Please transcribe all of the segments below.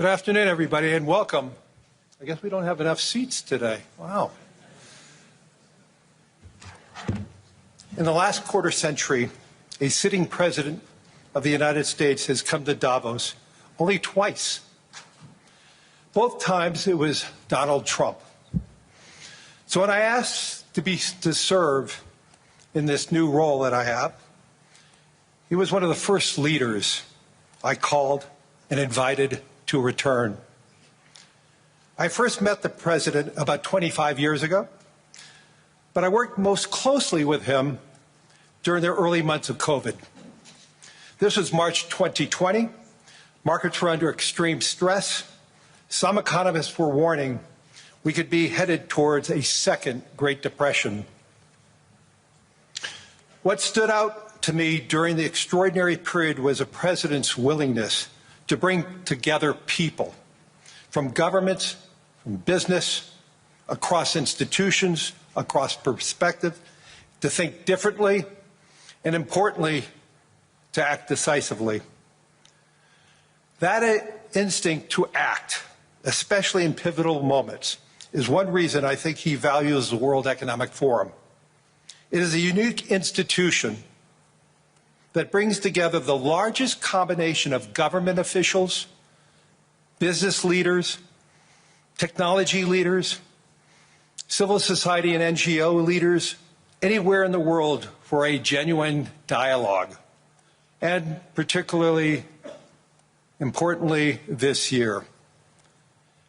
Good afternoon, everybody, and welcome. I guess we don't have enough seats today. Wow. In the last quarter century, a sitting president of the United States has come to Davos only twice. Both times it was Donald Trump. So when I asked to serve in this new role that I have, he was one of the first leaders I called and invited to return. I first met the president about 25 years ago, but I worked most closely with him during the early months of COVID. This was March 2020. Markets were under extreme stress. Some economists were warning we could be headed towards a second Great Depression. What stood out to me during the extraordinary period was a president's willingness to bring together people from governments, from business, across institutions, across perspectives, to think differently, and importantly, to act decisively. That instinct to act, especially in pivotal moments, is one reason I think he values the World Economic Forum. It is a unique institution that brings together the largest combination of government officials, business leaders, technology leaders, civil society and NGO leaders, anywhere in the world for a genuine dialogue, and particularly importantly this year.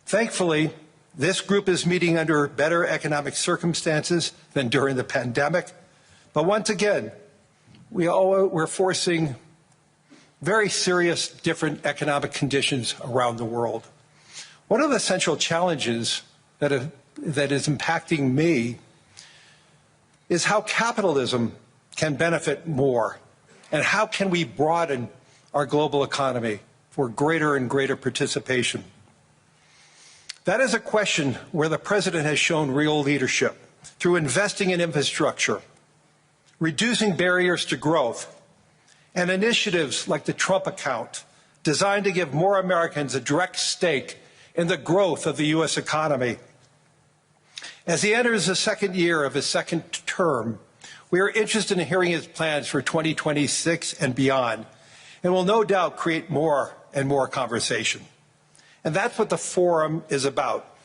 Thankfully, this group is meeting under better economic circumstances than during the pandemic, but once again, we're facing very serious different economic conditions around the world. One of the central challenges that is impacting me is how capitalism can benefit more, and how can we broaden our global economy for greater and greater participation. That is a question where the president has shown real leadership through investing in infrastructure, reducing barriers to growth, and initiatives like the Trump account, designed to give more Americans a direct stake in the growth of the U.S. economy. As he enters the second year of his second term, we are interested in hearing his plans for 2026 and beyond, and will no doubt create more and more conversation. And that's what the forum is about,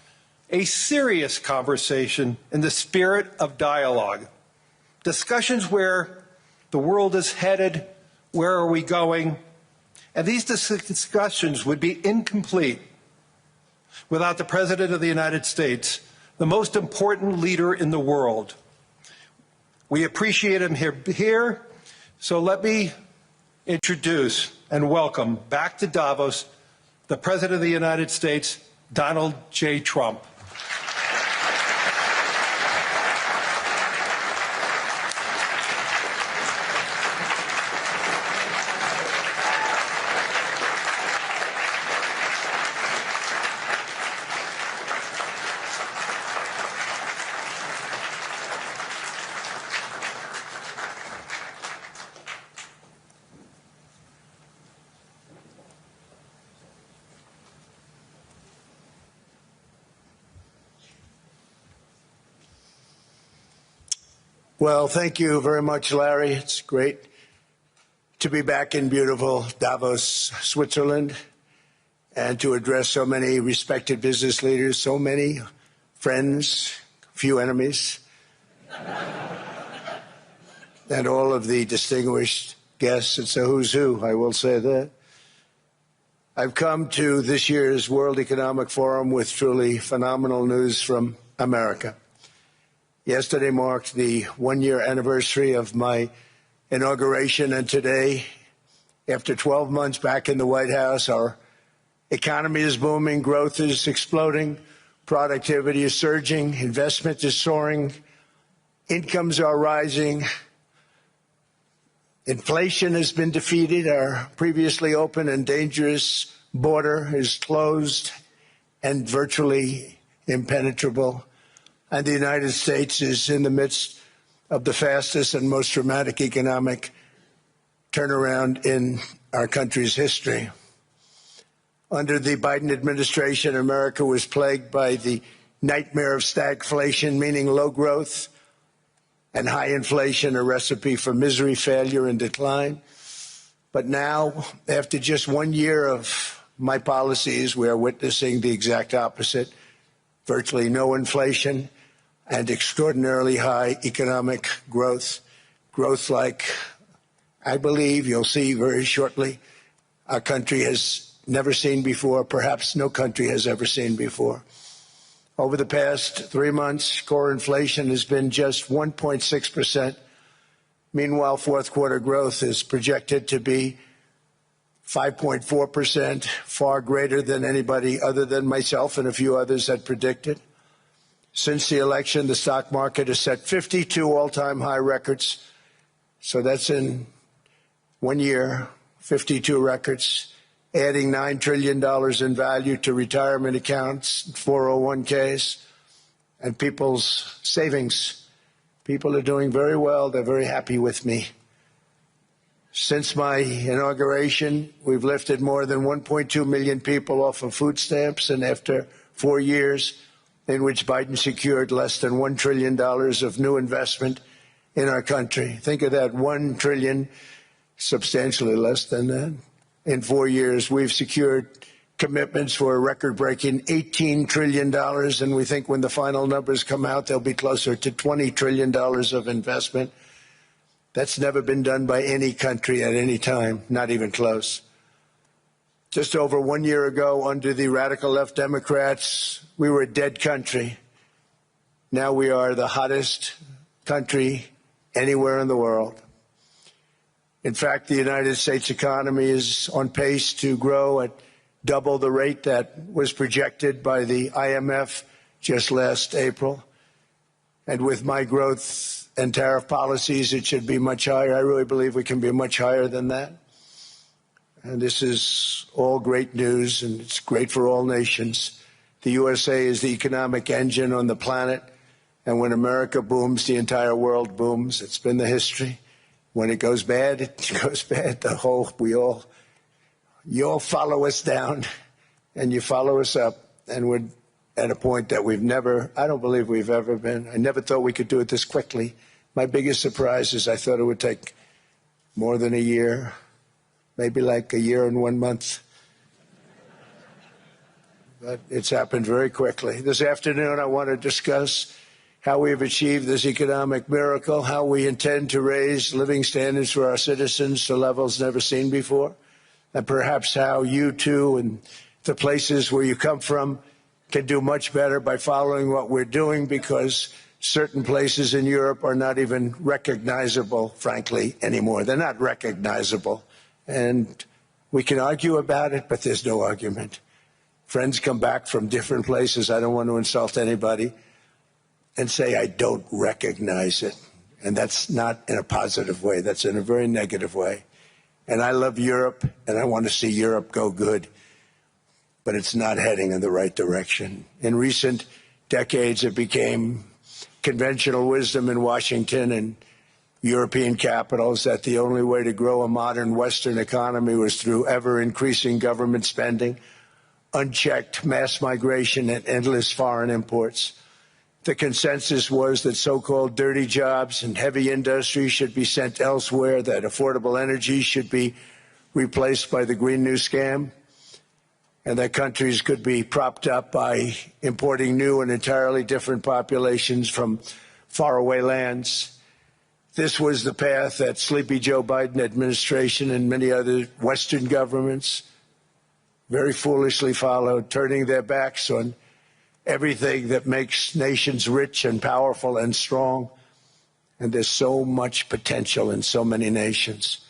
a serious conversation in the spirit of dialogue. Discussions where the world is headed, where are we going, and these discussions would be incomplete without the President of the United States, the most important leader in the world. We appreciate him here, so let me introduce and welcome back to Davos the President of the United States, Donald J. Trump. Well, thank you very much, Larry. It's great to be back in beautiful Davos, Switzerland, and to address so many respected business leaders, so many friends, few enemies, and all of the distinguished guests. It's a who's who, I will say that. I've come to this year's World Economic Forum with truly phenomenal news from America. Yesterday marked the one-year anniversary of my inauguration, and today, after 12 months back in the White House, our economy is booming, growth is exploding, productivity is surging, investment is soaring, incomes are rising, inflation has been defeated, our previously open and dangerous border is closed and virtually impenetrable. And the United States is in the midst of the fastest and most dramatic economic turnaround in our country's history. Under the Biden administration, America was plagued by the nightmare of stagflation, meaning low growth, and high inflation, a recipe for misery, failure, and decline. But now, after just 1 year of my policies, we are witnessing the exact opposite: virtually no inflation and extraordinarily high economic growth. Growth like I believe you'll see very shortly our country has never seen before, perhaps no country has ever seen before. Over the past 3 months, core inflation has been just 1.6%. Meanwhile, fourth quarter growth is projected to be 5.4%, far greater than anybody other than myself and a few others had predicted. Since the election, the stock market has set 52 all-time high records. So that's in 1 year, 52 records, adding $9 trillion in value to retirement accounts, 401ks, and people's savings. People are doing very well. They're very happy with me. Since my inauguration, we've lifted more than 1.2 million people off of food stamps, and after 4 years in which Biden secured less than $1 trillion of new investment in our country. Think of that, $1 trillion, substantially less than that. In 4 years, we've secured commitments for a record-breaking $18 trillion, and we think when the final numbers come out, they'll be closer to $20 trillion of investment. That's never been done by any country at any time, not even close. Just over 1 year ago, under the radical left Democrats, we were a dead country. Now we are the hottest country anywhere in the world. In fact, the United States economy is on pace to grow at double the rate that was projected by the IMF just last April. And with my growth and tariff policies, it should be much higher. I really believe we can be much higher than that. And this is all great news, and it's great for all nations. The USA is the economic engine on the planet, and when America booms, the entire world booms. It's been the history. When it goes bad, it goes bad. You all follow us down, and you follow us up, and we're at a point that I don't believe we've ever been. I never thought we could do it this quickly. My biggest surprise is I thought it would take more than a year, maybe like a year and 1 month. But it's happened very quickly. This afternoon, I want to discuss how we have achieved this economic miracle, how we intend to raise living standards for our citizens to levels never seen before, and perhaps how you too and the places where you come from can do much better by following what we're doing, because certain places in Europe are not even recognizable, frankly, anymore. They're not recognizable. And we can argue about it, but there's no argument. Friends come back from different places. I don't want to insult anybody and say I don't recognize it. And that's not in a positive way. That's in a very negative way. And I love Europe, and I want to see Europe go good. But it's not heading in the right direction. In recent decades, it became conventional wisdom in Washington and European capitals that the only way to grow a modern Western economy was through ever-increasing government spending, unchecked mass migration, and endless foreign imports. The consensus was that so-called dirty jobs and heavy industry should be sent elsewhere, that affordable energy should be replaced by the Green New Scam, and that countries could be propped up by importing new and entirely different populations from faraway lands. This was the path that Sleepy Joe Biden administration and many other Western governments very foolishly followed, turning their backs on everything that makes nations rich and powerful and strong. And there's so much potential in so many nations.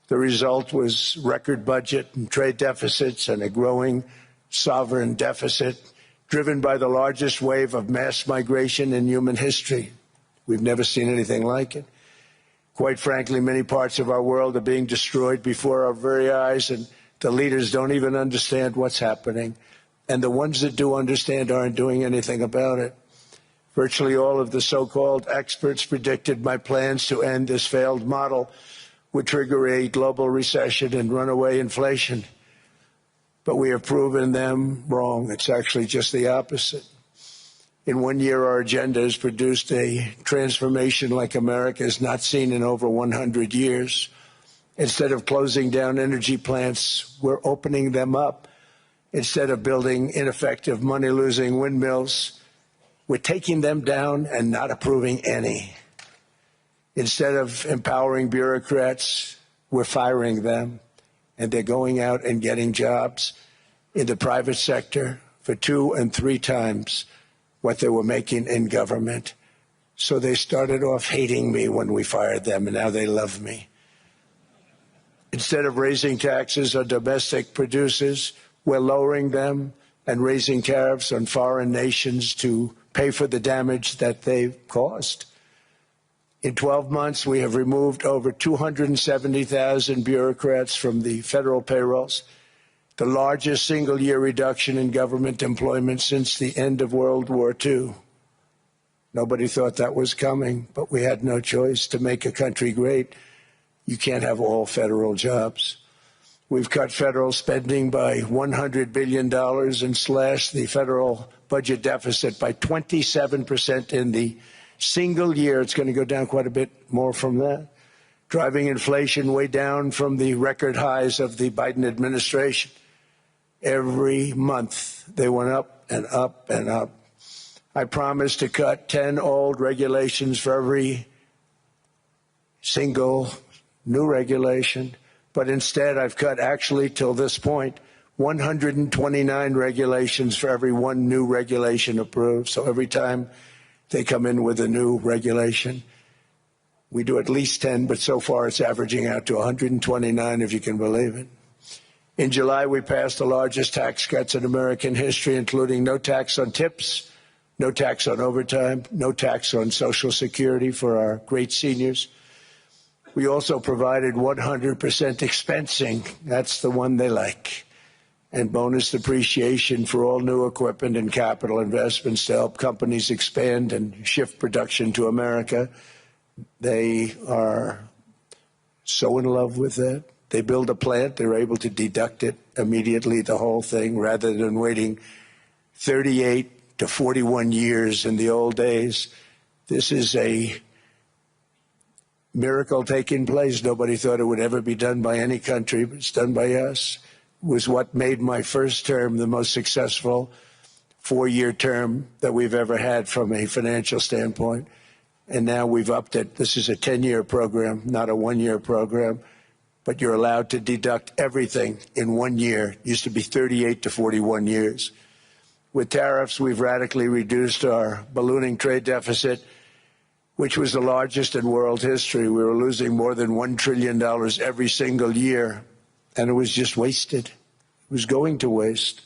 The result was record budget and trade deficits and a growing sovereign deficit driven by the largest wave of mass migration in human history. We've never seen anything like it. Quite frankly, many parts of our world are being destroyed before our very eyes, and the leaders don't even understand what's happening. And the ones that do understand aren't doing anything about it. Virtually all of the so-called experts predicted my plans to end this failed model would trigger a global recession and runaway inflation. but we have proven them wrong. It's actually just the opposite. In 1 year, our agenda has produced a transformation like America has not seen in over 100 years. Instead of closing down energy plants, we're opening them up. Instead of building ineffective, money-losing windmills, we're taking them down and not approving any. Instead of empowering bureaucrats, we're firing them, and they're going out and getting jobs in the private sector for 2 and 3 times what they were making in government. So they started off hating me when we fired them, and now they love me. Instead of raising taxes on domestic producers, we're lowering them and raising tariffs on foreign nations to pay for the damage that they've caused. In 12 months, we have removed over 270,000 bureaucrats from the federal payrolls, the largest single-year reduction in government employment since the end of World War II. Nobody thought that was coming, but we had no choice. To make a country great, you can't have all federal jobs. We've cut federal spending by $100 billion and slashed the federal budget deficit by 27% in the single year. It's going to go down quite a bit more from that, driving inflation way down from the record highs of the Biden administration. Every month, they went up and up and up. I promised to cut 10 old regulations for every single new regulation, but instead I've cut, actually, till this point, 129 regulations for every 1 new regulation approved. So every time they come in with a new regulation, we do at least 10, but so far it's averaging out to 129, if you can believe it. In July, we passed the largest tax cuts in American history, including no tax on tips, no tax on overtime, no tax on Social Security for our great seniors. We also provided 100% expensing. That's the one they like. And bonus depreciation for all new equipment and capital investments to help companies expand and shift production to America. They are so in love with that. They build a plant, they're able to deduct it immediately, the whole thing, rather than waiting 38 to 41 years in the old days. This is a miracle taking place. Nobody thought it would ever be done by any country, but it's done by us. It was what made my first term the most successful 4-year term that we've ever had from a financial standpoint. And now we've upped it. This is a 10-year program, not a 1-year program. But you're allowed to deduct everything in 1 year. It used to be 38 to 41 years. With tariffs, we've radically reduced our ballooning trade deficit, which was the largest in world history. We were losing more than $1 trillion every single year, and it was just wasted. It was going to waste.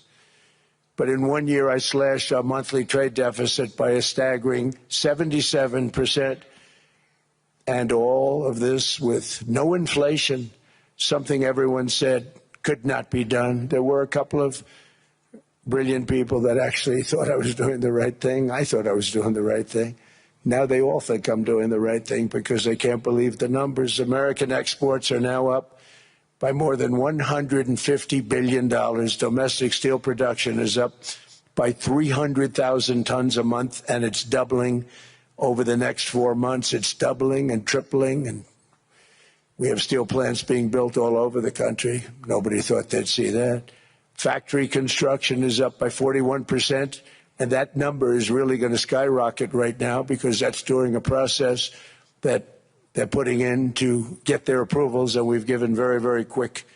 But in 1 year, I slashed our monthly trade deficit by a staggering 77%, and all of this with no inflation. Something everyone said could not be done. There were a couple of brilliant people that actually thought I was doing the right thing. I thought I was doing the right thing. Now they all think I'm doing the right thing because they can't believe the numbers. American exports are now up by more than $150 billion. Domestic steel production is up by 300,000 tons a month, and it's doubling over the next 4 months. It's doubling and tripling, and we have steel plants being built all over the country. Nobody thought they'd see that. Factory construction is up by 41%, and that number is really going to skyrocket right now because that's during a process that they're putting in to get their approvals, and we've given very, very quick,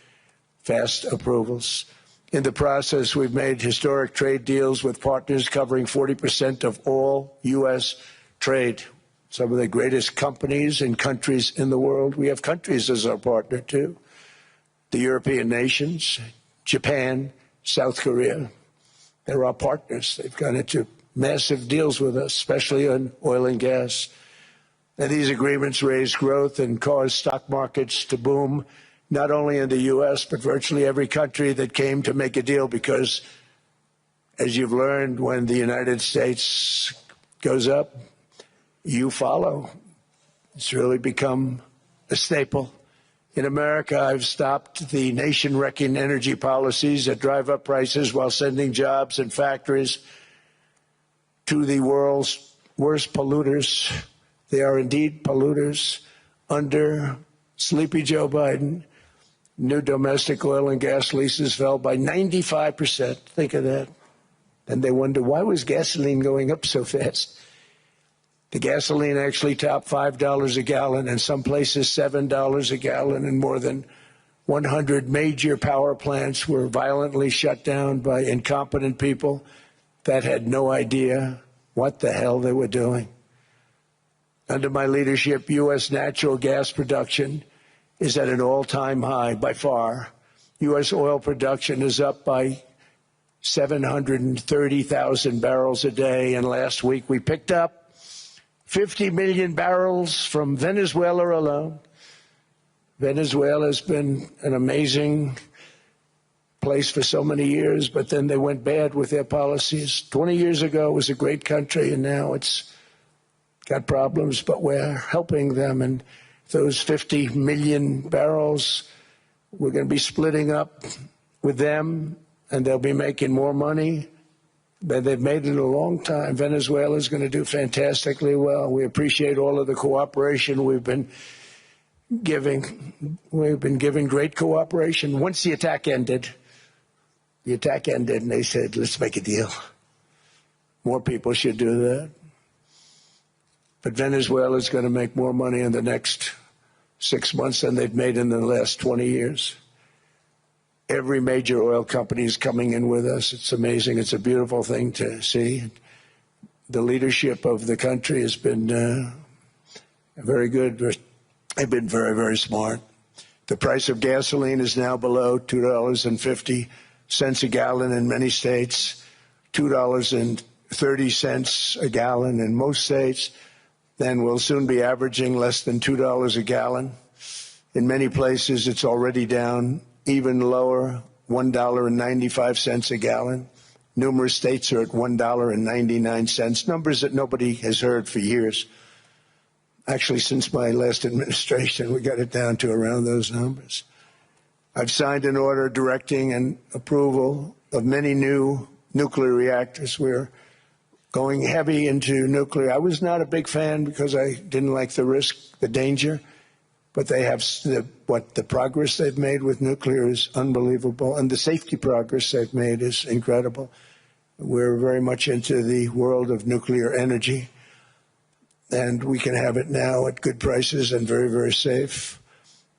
fast approvals. In the process, we've made historic trade deals with partners covering 40% of all U.S. trade. Some of the greatest companies and countries in the world. We have countries as our partner, too. The European nations, Japan, South Korea. They're our partners. They've gone into massive deals with us, especially on oil and gas. And these agreements raise growth and cause stock markets to boom, not only in the U.S., but virtually every country that came to make a deal, because, as you've learned, when the United States goes up, you follow. It's really become a staple In America, I've stopped the nation-wrecking energy policies that drive up prices while sending jobs and factories to the world's worst polluters. They are indeed polluters. Under Sleepy Joe Biden, new domestic oil and gas leases fell by 95%. Think of that. And they wonder, why was gasoline going up so fast? The gasoline actually topped $5 a gallon, and some places $7 a gallon, and more than 100 major power plants were violently shut down by incompetent people that had no idea what the hell they were doing. Under my leadership, U.S. natural gas production is at an all-time high by far. U.S. oil production is up by 730,000 barrels a day, and last week we picked up 50 million barrels from Venezuela alone. Venezuela has been an amazing place for so many years, but then they went bad with their policies. 20 years ago, it was a great country, and now it's got problems, but we're helping them. And those 50 million barrels, we're going to be splitting up with them, and they'll be making more money. They've made it a long time. Venezuela is going to do fantastically well. We appreciate all of the cooperation we've been giving. We've been giving great cooperation. Once the attack ended, and they said, let's make a deal. More people should do that. But Venezuela is going to make more money in the next 6 months than they've made in the last 20 years. Every major oil company is coming in with us. It's amazing. It's a beautiful thing to see. The leadership of the country has been very good. They've been very, very smart. The price of gasoline is now below $2.50 a gallon in many states, $2.30 a gallon in most states. Then we'll soon be averaging less than $2 a gallon. In many places, it's already down even lower, $1.95 a gallon. Numerous states are at $1.99, numbers that nobody has heard for years. Actually, since my last administration, we got it down to around those numbers. I've signed an order directing and approval of many new nuclear reactors. We're going heavy into nuclear. I was not a big fan because I didn't like the risk, the danger. But they have the progress they've made with nuclear is unbelievable, and the safety progress they've made is incredible. We're very much into the world of nuclear energy, and we can have it now at good prices and very, very safe.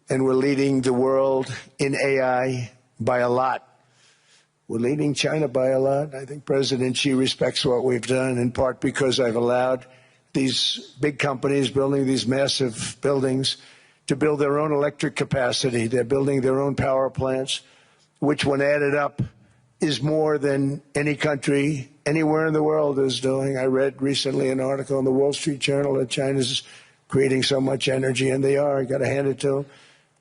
And we're leading the world in AI by a lot. We're leading China by a lot. I think President Xi respects what we've done, in part because I've allowed these big companies building these massive buildings to build their own electric capacity. They're building their own power plants, which when added up is more than any country anywhere in the world is doing. I read recently an article in the Wall Street Journal that China's creating so much energy, and they are. I got to hand it to them.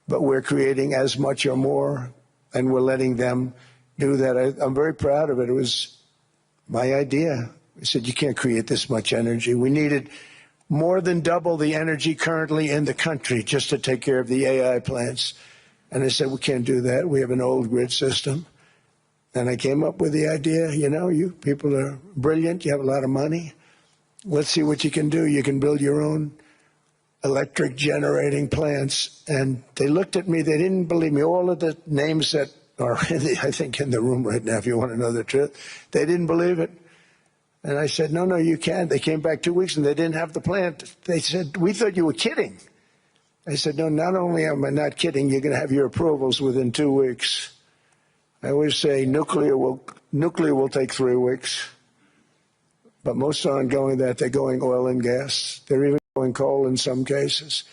But we're creating as much or more, and we're letting them do that. I'm very proud of it. It was my idea. I said, you can't create this much energy. We needed more than double the energy currently in the country just to take care of the AI plants. And I said, we can't do that. We have an old grid system. And I came up with the idea, you people are brilliant. You have a lot of money. Let's see what you can do. You can build your own electric generating plants. And they looked at me. They didn't believe me. All of the names that are, I think, in the room right now, if you want to know the truth, they didn't believe it. And I said, no, you can't. They came back 2 weeks and they didn't have the plant. They said, we thought you were kidding. I said, no, not only am I not kidding, you're going to have your approvals within 2 weeks. I always say nuclear will take 3 weeks. But most aren't going that. They're going oil and gas. They're even going coal in some cases.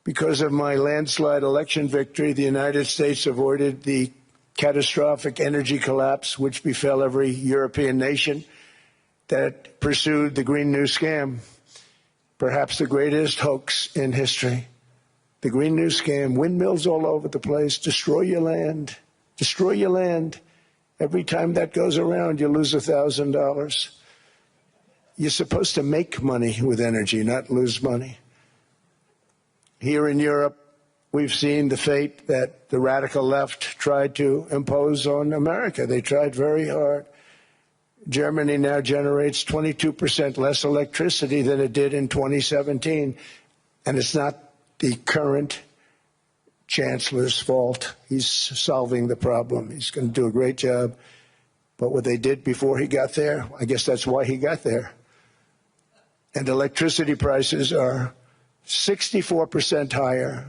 Because of my landslide election victory, the United States avoided the catastrophic energy collapse which befell every European nation that pursued the Green New Scam, perhaps the greatest hoax in history. The Green New Scam, windmills all over the place, destroy your land. Every time that goes around, you lose $1,000. You're supposed to make money with energy, not lose money. Here in Europe, we've seen the fate that the radical left tried to impose on America. They tried very hard. Germany now generates 22% less electricity than it did in 2017, and it's not the current chancellor's fault. He's solving the problem. He's going to do a great job. But what they did before he got there, I guess that's why he got there. And electricity prices are 64% higher.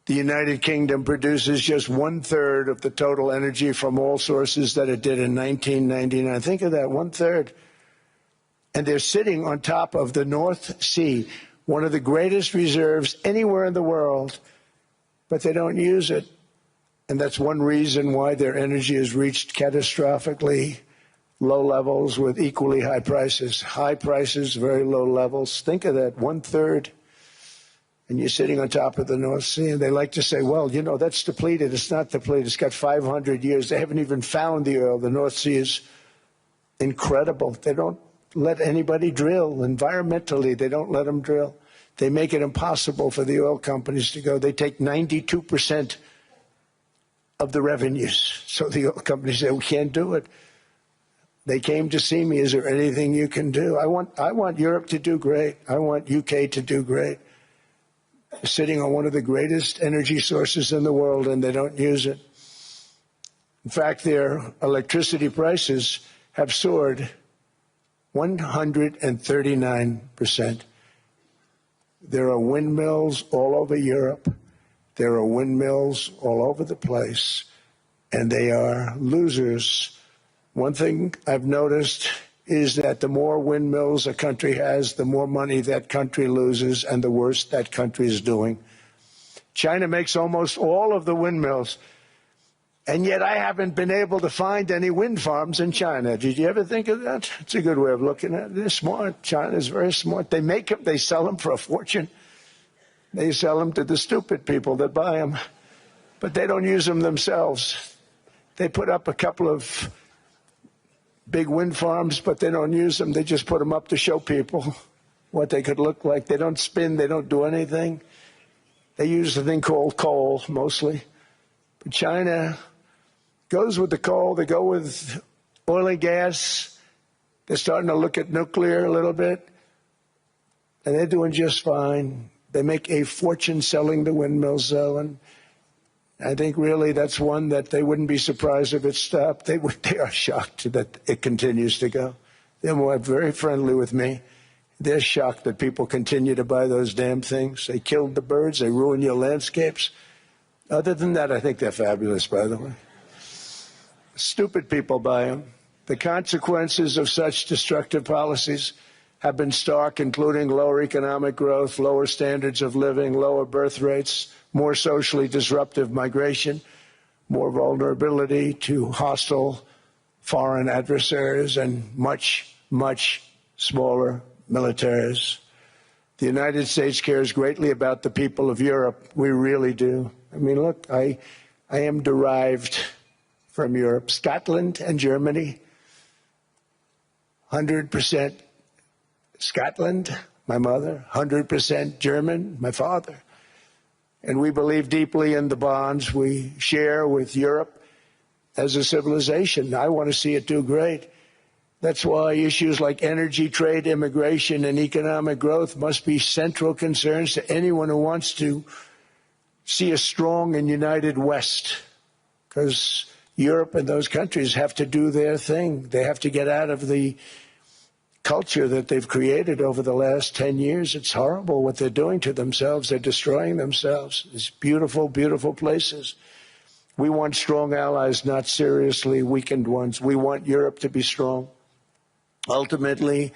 The United Kingdom produces just 1/3 of the total energy from all sources that it did in 1999. Think of that, 1/3. And they're sitting on top of the North Sea, one of the greatest reserves anywhere in the world, but they don't use it. And that's one reason why their energy has reached catastrophically low levels with equally high prices. High prices, very low levels. Think of that, 1/3. And you're sitting on top of the North Sea, and they like to say, well, you know, that's depleted. It's not depleted. It's got 500 years. They haven't even found the oil. The North Sea is incredible. They don't let anybody drill. Environmentally, they don't let them drill. They make it impossible for the oil companies to go. They take 92% of the revenues. So the oil companies say, we can't do it. They came to see me. Is there anything you can do? I want Europe to do great. I want UK to do great. They're sitting on one of the greatest energy sources in the world, and they don't use it. In fact, their electricity prices have soared 139%. There are windmills all over Europe. There are windmills all over the place, and they are losers. One thing I've noticed is that the more windmills a country has, the more money that country loses and the worse that country is doing. China makes almost all of the windmills, and yet I haven't been able to find any wind farms in China. Did you ever think of that? It's a good way of looking at it. They're smart. China is very smart. They make them, they sell them for a fortune. They sell them to the stupid people that buy them, but they don't use them themselves. They put up a couple of big wind farms, but they don't use them. They just put them up to show people what they could look like. They don't spin. They don't do anything. They use a thing called coal, mostly. But China goes with the coal. They go with oil and gas. They're starting to look at nuclear a little bit, and they're doing just fine. They make a fortune selling the windmills, though, and I think really that's one that they wouldn't be surprised if it stopped. They are shocked that it continues to go. They're very friendly with me. They're shocked that people continue to buy those damn things. They killed the birds. They ruin your landscapes. Other than that, I think they're fabulous, by the way. Stupid people buy them. The consequences of such destructive policies have been stark, including lower economic growth, lower standards of living, lower birth rates, more socially disruptive migration, more vulnerability to hostile foreign adversaries, and much, much smaller militaries. The United States cares greatly about the people of Europe. We really do. I mean, look, I am derived from Europe. Scotland and Germany, 100% Scotland, my mother, 100% German, my father. And we believe deeply in the bonds we share with Europe as a civilization. I want to see it do great. That's why issues like energy, trade, immigration, and economic growth must be central concerns to anyone who wants to see a strong and united West, because Europe and those countries have to do their thing. They have to get out of the culture that they've created over the last 10 years. It's horrible what they're doing to themselves. They're destroying themselves. These beautiful, beautiful places. We want strong allies, not seriously weakened ones. We want Europe to be strong. Ultimately,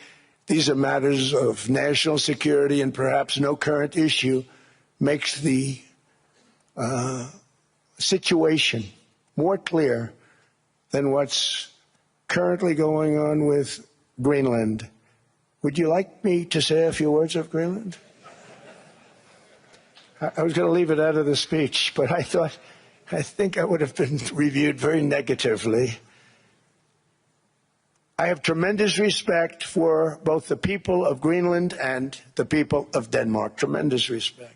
these are matters of national security, and perhaps no current issue makes the situation more clear than what's currently going on with Greenland. Would you like me to say a few words of Greenland? I was going to leave it out of the speech, but I think I would have been reviewed very negatively. I have tremendous respect for both the people of Greenland and the people of Denmark. Tremendous respect.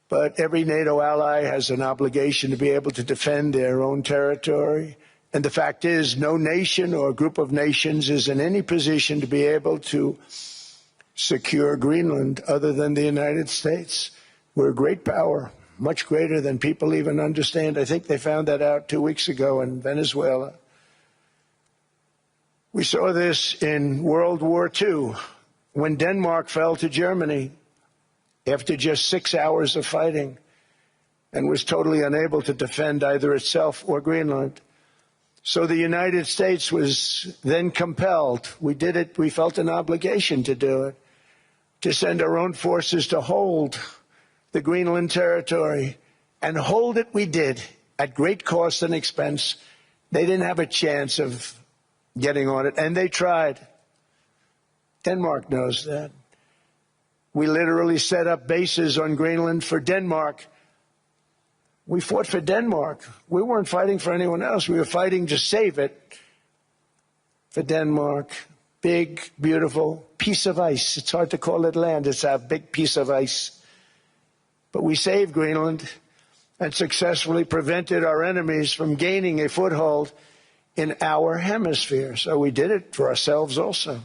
But every NATO ally has an obligation to be able to defend their own territory. And the fact is, no nation or group of nations is in any position to be able to secure Greenland other than the United States. We're a great power, much greater than people even understand. I think they found that out 2 weeks ago in Venezuela. We saw this in World War II, when Denmark fell to Germany after just 6 hours of fighting and was totally unable to defend either itself or Greenland. So the United States was then compelled, we did it, we felt an obligation to do it, to send our own forces to hold the Greenland territory. And hold it we did, at great cost and expense. They didn't have a chance of getting on it, and they tried. Denmark knows that. We literally set up bases on Greenland for Denmark. We fought for Denmark. We weren't fighting for anyone else. We were fighting to save it for Denmark. Big, beautiful piece of ice. It's hard to call it land. It's a big piece of ice. But we saved Greenland and successfully prevented our enemies from gaining a foothold in our hemisphere. So we did it for ourselves also.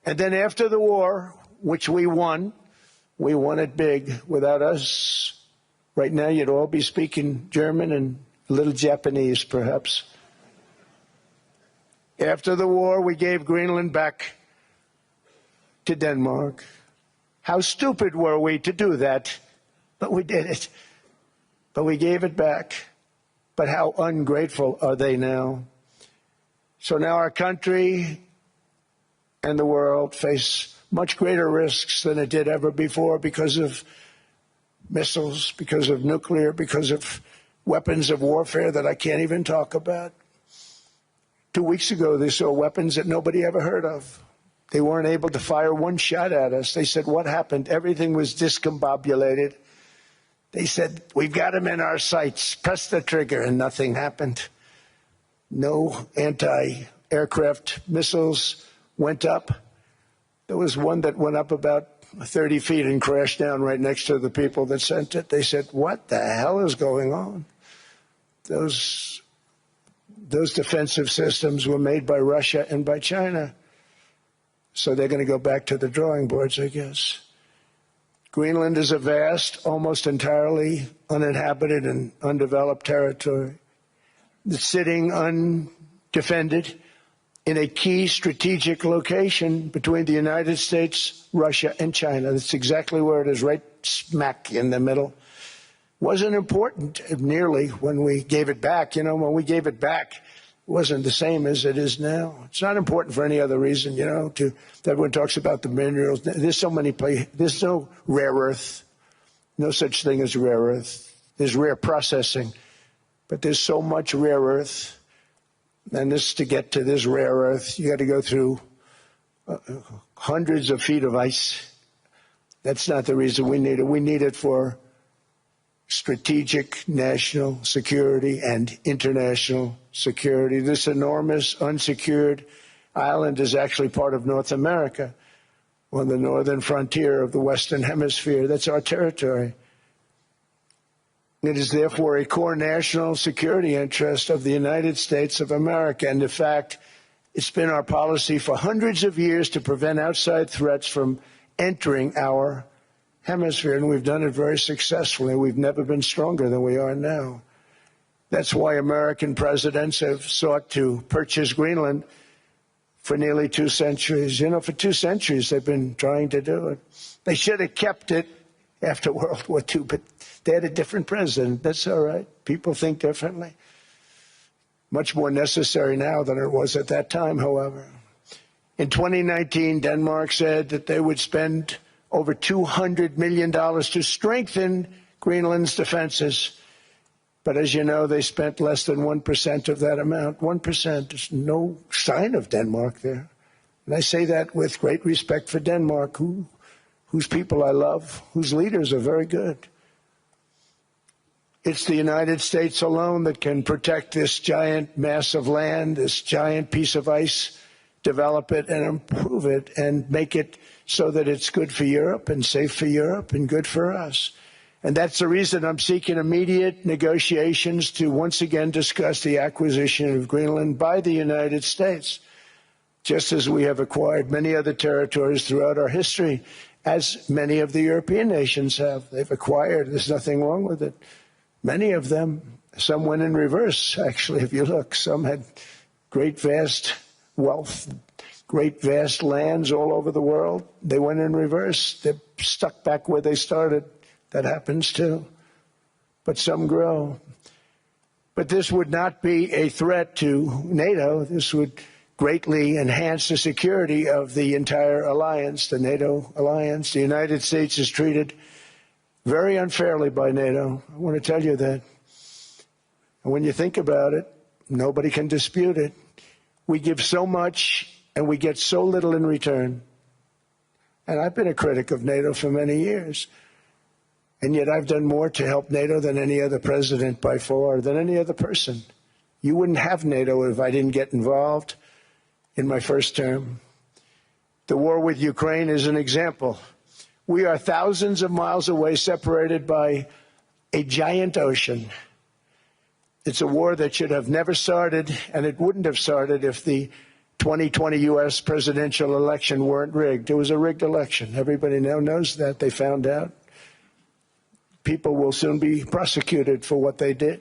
And then after the war, which we won it big. Without us, right now you'd all be speaking German and a little Japanese, perhaps. After the war, we gave Greenland back to Denmark. How stupid were we to do that? But we did it. But we gave it back. But how ungrateful are they now? So now our country and the world face much greater risks than it did ever before because of missiles, because of nuclear, because of weapons of warfare that I can't even talk about. 2 weeks ago, they saw weapons that nobody ever heard of. They weren't able to fire one shot at us. They said, what happened? Everything was discombobulated. They said, we've got them in our sights. Press the trigger, and nothing happened. No anti-aircraft missiles went up. There was one that went up about 30 feet and crashed down right next to the people that sent it. They said, what the hell is going on? Those defensive systems were made by Russia and by China. So they're going to go back to the drawing boards, I guess. Greenland is a vast, almost entirely uninhabited and undeveloped territory. It's sitting undefended in a key strategic location between the United States, Russia, and China. That's exactly where it is, right smack in the middle. Wasn't important nearly when we gave it back. You know, when we gave it back, it wasn't the same as it is now. It's not important for any other reason, you know, everyone talks about the minerals. There's so many places. There's no rare earth, no such thing as rare earth. There's rare processing, but there's so much rare earth. And to get to this rare earth, you got to go through hundreds of feet of ice. That's not the reason we need it. We need it for strategic national security and international security. This enormous unsecured island is actually part of North America, on the northern frontier of the Western Hemisphere. That's our territory. It is therefore a core national security interest of the United States of America. And in fact, it's been our policy for hundreds of years to prevent outside threats from entering our hemisphere, and we've done it very successfully. We've never been stronger than we are now. That's why American presidents have sought to purchase Greenland for nearly 2 centuries. You know, for 2 centuries they've been trying to do it. They should have kept it after World War II, but they had a different president. That's all right. People think differently. Much more necessary now than it was at that time, however. In 2019, Denmark said that they would spend over $200 million to strengthen Greenland's defenses. But as you know, they spent less than 1% of that amount. 1%. There's no sign of Denmark there. And I say that with great respect for Denmark, whose people I love, whose leaders are very good. It's the United States alone that can protect this giant mass of land, this giant piece of ice, develop it and improve it and make it so that it's good for Europe and safe for Europe and good for us. And that's the reason I'm seeking immediate negotiations to once again discuss the acquisition of Greenland by the United States, just as we have acquired many other territories throughout our history, as many of the European nations have. They've acquired, there's nothing wrong with it. Many of them, some went in reverse, actually, if you look. Some had great vast wealth, great vast lands all over the world. They went in reverse. They're stuck back where they started. That happens too. But some grow. But this would not be a threat to NATO. This would greatly enhance the security of the entire alliance, the NATO alliance. The United States is treated very unfairly by NATO. I want to tell you that. And when you think about it, nobody can dispute it. We give so much and we get so little in return. And I've been a critic of NATO for many years. And yet I've done more to help NATO than any other president by far, than any other person. You wouldn't have NATO if I didn't get involved in my first term. The war with Ukraine is an example. We are thousands of miles away, separated by a giant ocean. It's a war that should have never started, and it wouldn't have started if the 2020 U.S. presidential election weren't rigged. It was a rigged election. Everybody now knows that. They found out. People will soon be prosecuted for what they did.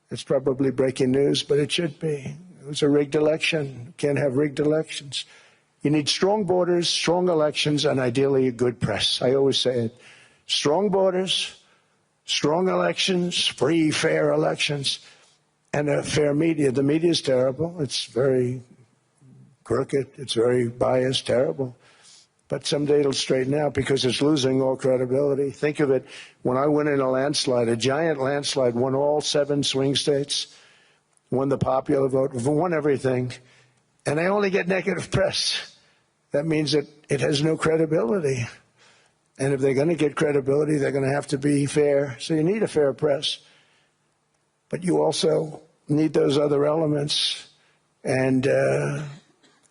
It's probably breaking news, but it should be. It was a rigged election. You can't have rigged elections. You need strong borders, strong elections, and ideally a good press. I always say it. Strong borders, strong elections, free, fair elections, and a fair media. The media is terrible. It's very crooked. It's very biased, terrible. But someday it'll straighten out because it's losing all credibility. Think of it. When I went in a landslide, a giant landslide, won all 7 swing states, won the popular vote, won everything, and I only get negative press. That means that it has no credibility. And if they're going to get credibility, they're going to have to be fair. So you need a fair press. But you also need those other elements. And I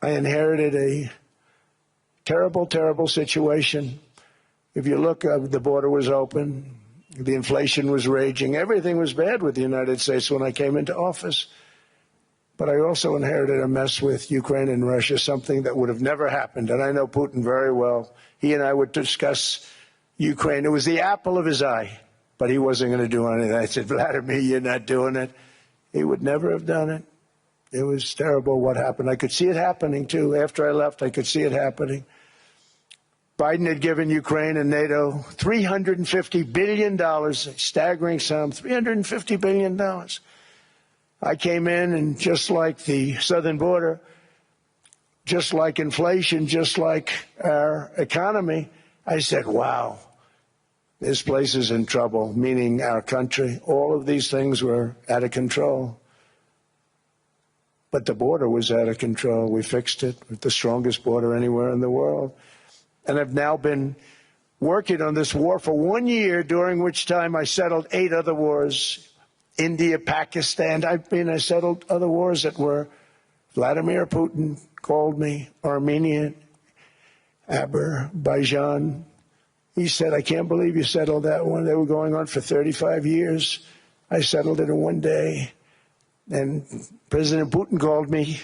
inherited a terrible, terrible situation. If you look, the border was open. The inflation was raging. Everything was bad with the United States when I came into office. But I also inherited a mess with Ukraine and Russia, something that would have never happened. And I know Putin very well. He and I would discuss Ukraine. It was the apple of his eye, but he wasn't going to do anything. I said, Vladimir, you're not doing it. He would never have done it. It was terrible what happened. I could see it happening, too. After I left, I could see it happening. Biden had given Ukraine and NATO $350 billion, a staggering sum, $350 billion. I came in, and just like the southern border, just like inflation, just like our economy, I said, wow, this place is in trouble, meaning our country. All of these things were out of control. But the border was out of control. We fixed it with the strongest border anywhere in the world. And I've now been working on this war for 1 year, during which time I settled 8 other wars. India, Pakistan. I settled other wars that were Vladimir Putin called me, Armenia, Azerbaijan. He said, I can't believe you settled that one. They were going on for 35 years. I settled it in 1 day. And President Putin called me.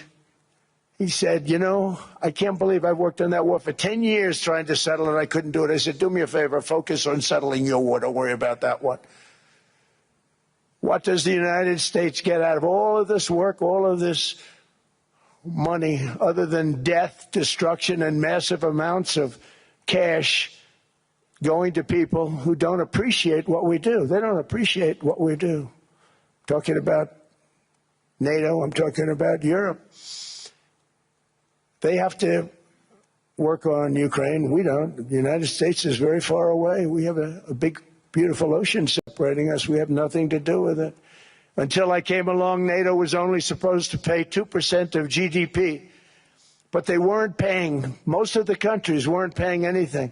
He said, you know, I can't believe I've worked on that war for 10 years trying to settle it. I couldn't do it. I said, do me a favor, focus on settling your war. Don't worry about that one. What does the United States get out of all of this work, all of this money, other than death, destruction, and massive amounts of cash going to people who don't appreciate what we do? They don't appreciate what we do. I'm talking about NATO. I'm talking about Europe. They have to work on Ukraine. We don't. The United States is very far away. We have a big, beautiful ocean separating us. We have nothing to do with it. Until I came along, NATO was only supposed to pay 2% of GDP. But they weren't paying. Most of the countries weren't paying anything.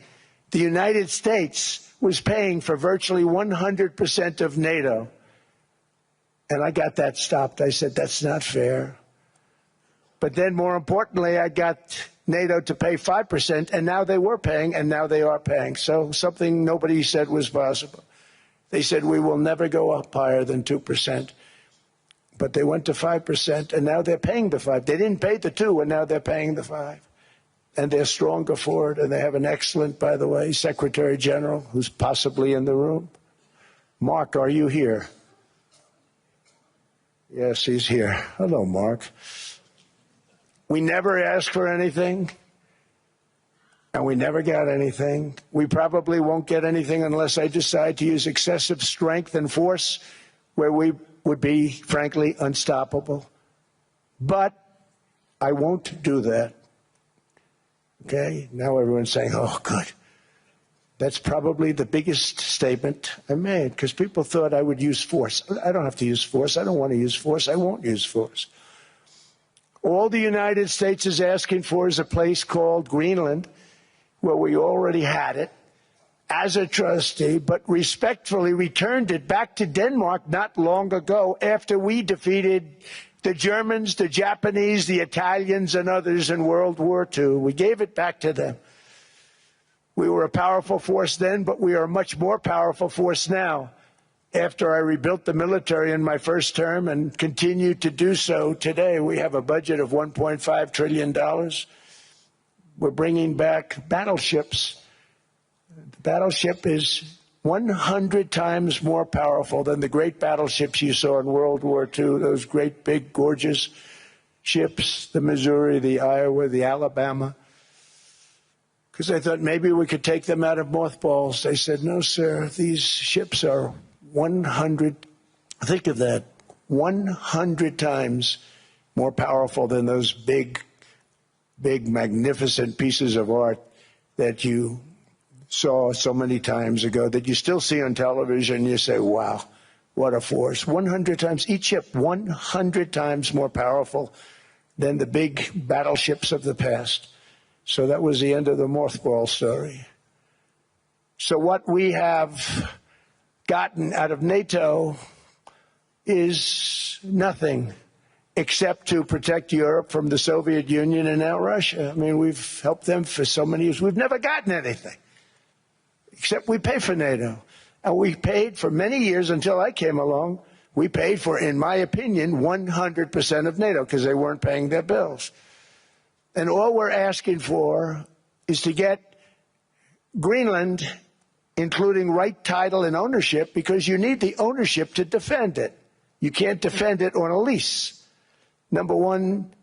The United States was paying for virtually 100% of NATO. And I got that stopped. I said, that's not fair. But then, more importantly, I got NATO to pay 5%, and now they were paying, and now they are paying. So something nobody said was possible. They said we will never go up higher than 2%. But they went to 5%, and now they're paying the 5. They didn't pay the 2, and now they're paying the 5. And they're stronger for it, and they have an excellent, by the way, Secretary General who's possibly in the room. Mark, are you here? Yes, he's here. Hello, Mark. We never asked for anything, and we never got anything. We probably won't get anything unless I decide to use excessive strength and force where we would be, frankly, unstoppable. But I won't do that. Okay? Now everyone's saying, oh, good. That's probably the biggest statement I made, because people thought I would use force. I don't have to use force. I don't want to use force. I won't use force. All the United States is asking for is a place called Greenland, where we already had it, as a trustee, but respectfully returned it back to Denmark not long ago after we defeated the Germans, the Japanese, the Italians, and others in World War II. We gave it back to them. We were a powerful force then, but we are a much more powerful force now. After I rebuilt the military in my first term and continue to do so today, we have a budget of $1.5 trillion. We're bringing back battleships. The battleship is 100 times more powerful than the great battleships you saw in World War II, those great, big, gorgeous ships, the Missouri, the Iowa, the Alabama. Because I thought maybe we could take them out of mothballs. They said, no, sir, these ships are 100, think of that, 100 times more powerful than those big, magnificent pieces of art that you saw so many times ago, that you still see on television. You say, wow, what a force. 100 times, each ship 100 times more powerful than the big battleships of the past. So that was the end of the mothball story. So what we have gotten out of NATO is nothing except to protect Europe from the Soviet Union and now Russia. I mean, we've helped them for so many years. We've never gotten anything, except we pay for NATO. And we paid for many years until I came along. We paid for, in my opinion, 100% of NATO because they weren't paying their bills. And all we're asking for is to get Greenland, including right title and ownership, because you need the ownership to defend it. You can't defend it on a lease. Number one,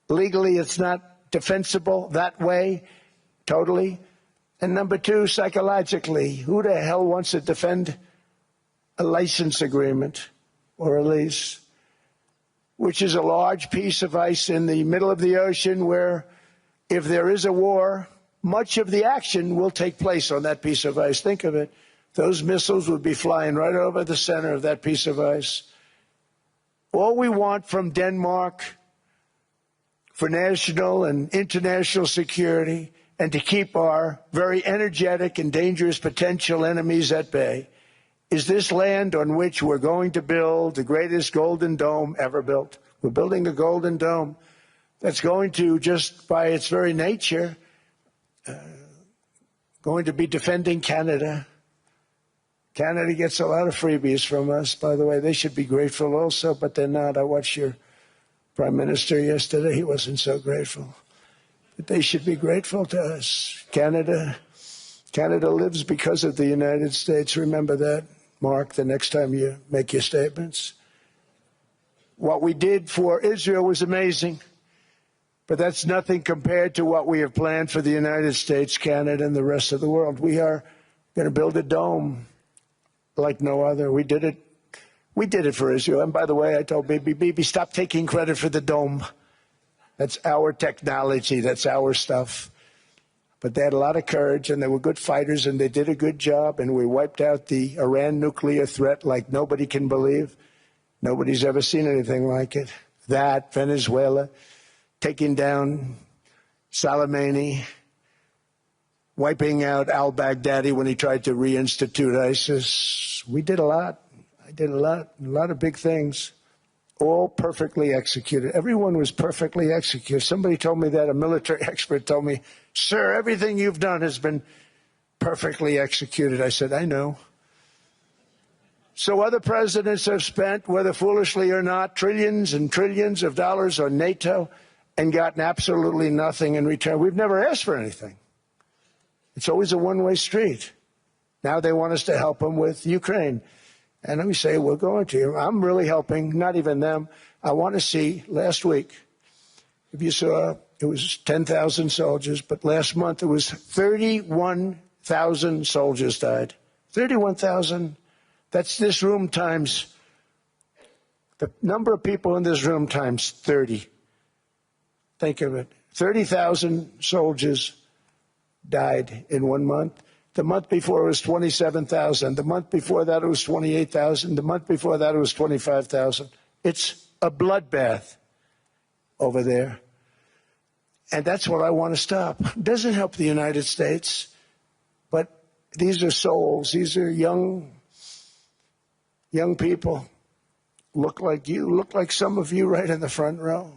legally it's not defensible that way, totally. And number two, psychologically, who the hell wants to defend a license agreement or a lease, which is a large piece of ice in the middle of the ocean where if there is a war, much of the action will take place on that piece of ice. Think of it. Those missiles would be flying right over the center of that piece of ice. All we want from Denmark for national and international security and to keep our very energetic and dangerous potential enemies at bay is this land on which we're going to build the greatest golden dome ever built. We're building a golden dome that's going to, just by its very nature, going to be defending Canada. Canada gets a lot of freebies from us, by the way. They should be grateful also, but they're not. I watched your Prime Minister yesterday. He wasn't so grateful. But they should be grateful to us. Canada lives because of the United States. Remember that, Mark, the next time you make your statements. What we did for Israel was amazing, but that's nothing compared to what we have planned for the United States, Canada, and the rest of the world. We are going to build a dome like no other. We did it for Israel. And by the way, I told Bibi, stop taking credit for the dome. That's our technology. That's our stuff. But they had a lot of courage, and they were good fighters, and they did a good job, and we wiped out the Iran nuclear threat like nobody can believe. Nobody's ever seen anything like it. That, Venezuela, taking down Soleimani, wiping out al-Baghdadi when he tried to reinstitute ISIS. We did a lot. I did a lot of big things. all perfectly executed. Everyone was perfectly executed. Somebody told me that, a military expert told me, sir, everything you've done has been perfectly executed. I said, I know. So other presidents have spent, whether foolishly or not, trillions and trillions of dollars on NATO and gotten absolutely nothing in return. We've never asked for anything. It's always a one-way street. Now they want us to help them with Ukraine. And let me say, we're going to. I'm really helping, not even them. I want to see, last week, if you saw, it was 10,000 soldiers, but last month it was 31,000 soldiers died. 31,000. That's this room times, the number of people in this room times 30. Think of it. 30,000 soldiers died in 1 month. The month before it was 27,000. The month before that it was 28,000. The month before that it was 25,000. It's a bloodbath over there. And that's what I want to stop. It doesn't help the United States, but these are souls. These are young people. Look like you, look like some of you right in the front row.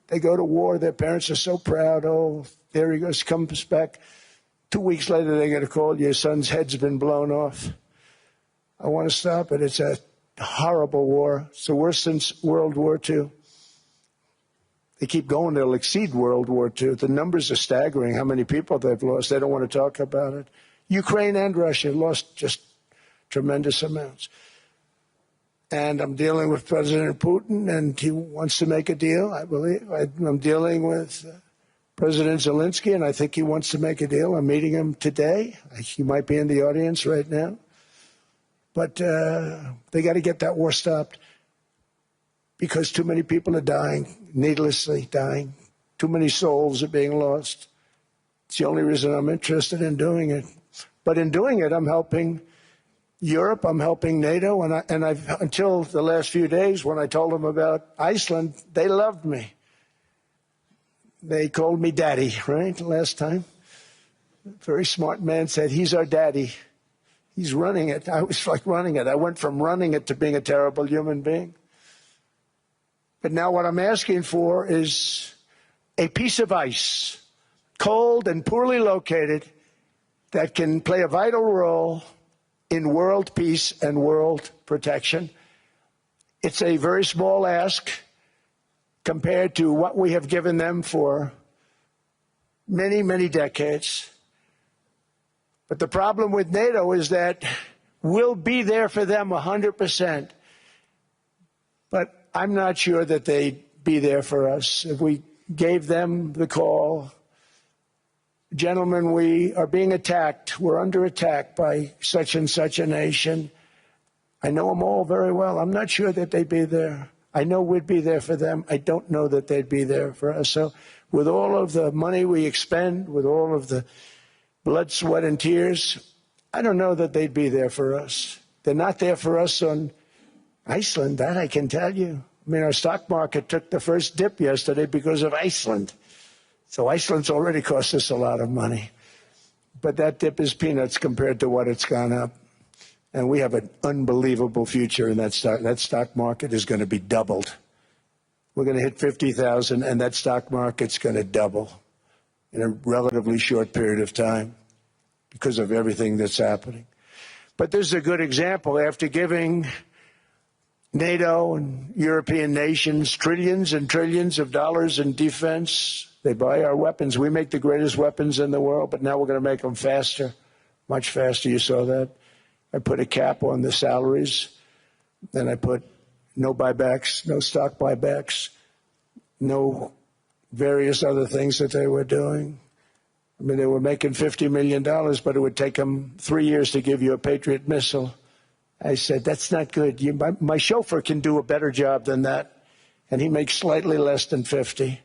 They go to war. Their parents are so proud. Oh, there he goes, comes back. 2 weeks later, they get a call, your son's head's been blown off. I want to stop it. It's a horrible war. It's the worst since World War II. They keep going, they'll exceed World War II. The numbers are staggering, how many people they've lost. They don't want to talk about it. Ukraine and Russia lost just tremendous amounts. And I'm dealing with President Putin, and he wants to make a deal, I believe. I'm dealing with President Zelensky, and I think he wants to make a deal. I'm meeting him today. He might be in the audience right now. But they got to get that war stopped because too many people are dying, needlessly dying. Too many souls are being lost. It's the only reason I'm interested in doing it. But in doing it, I'm helping Europe, I'm helping NATO, and I've until the last few days when I told them about Iceland, they loved me. They called me daddy, right, last time. A very smart man said, he's our daddy. He's running it. I was like running it. I went from running it to being a terrible human being. But now what I'm asking for is a piece of ice, cold and poorly located, that can play a vital role in world peace and world protection. It's a very small ask compared to what we have given them for many, many decades. But the problem with NATO is that we'll be there for them 100%. But I'm not sure that they'd be there for us. If we gave them the call, gentlemen, we are being attacked. We're under attack by such and such a nation. I know them all very well. I'm not sure that they'd be there. I know we'd be there for them. I don't know that they'd be there for us. So with all of the money we expend, with all of the blood, sweat, and tears, I don't know that they'd be there for us. They're not there for us on Iceland, that I can tell you. I mean, our stock market took the first dip yesterday because of Iceland. So Iceland's already cost us a lot of money. But that dip is peanuts compared to what it's gone up. And we have an unbelievable future in that stock. That stock market is going to be doubled. We're going to hit 50,000, and that stock market's going to double in a relatively short period of time because of everything that's happening. But this is a good example. After giving NATO and European nations trillions and trillions of dollars in defense, they buy our weapons. We make the greatest weapons in the world, but now we're going to make them faster, much faster. You saw that. I put a cap on the salaries. Then I put no buybacks, no stock buybacks, no various other things that they were doing. I mean, they were making $50 million, but it would take them 3 years to give you a Patriot missile. I said, that's not good. My chauffeur can do a better job than that, and he makes slightly less than 50.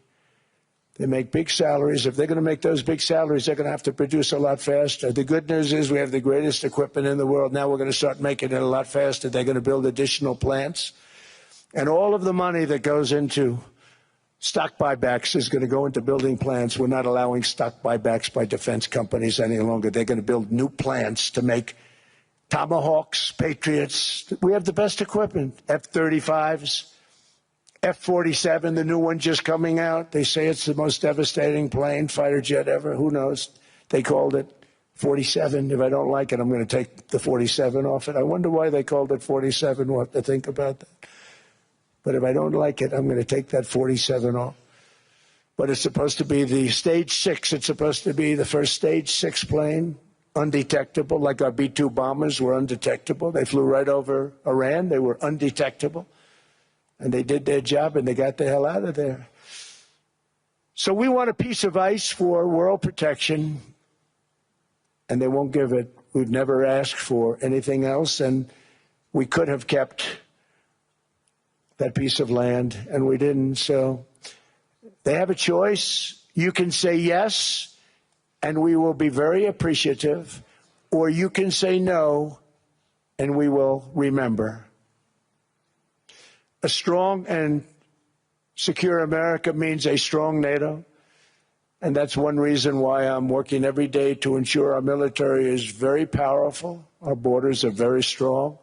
They make big salaries. If they're going to make those big salaries, they're going to have to produce a lot faster. The good news is we have the greatest equipment in the world. Now we're going to start making it a lot faster. They're going to build additional plants. And all of the money that goes into stock buybacks is going to go into building plants. We're not allowing stock buybacks by defense companies any longer. They're going to build new plants to make Tomahawks, Patriots. We have the best equipment, F-35s. F-47, the new one just coming out. They say it's the most devastating plane, fighter jet ever. Who knows? They called it 47. If I don't like it, I'm going to take the 47 off it. I wonder why they called it 47. We'll have to think about that. But if I don't like it, I'm going to take that 47 off. But it's supposed to be the Stage 6. It's supposed to be the first Stage 6 plane, undetectable, like our B-2 bombers were undetectable. They flew right over Iran. They were undetectable. And they did their job, and they got the hell out of there. So we want a piece of ice for world protection, and they won't give it. We've never asked for anything else, and we could have kept that piece of land, and we didn't. So they have a choice. You can say yes, and we will be very appreciative, or you can say no, and we will remember. A strong and secure America means a strong NATO, and that's one reason why I'm working every day to ensure our military is very powerful, our borders are very strong,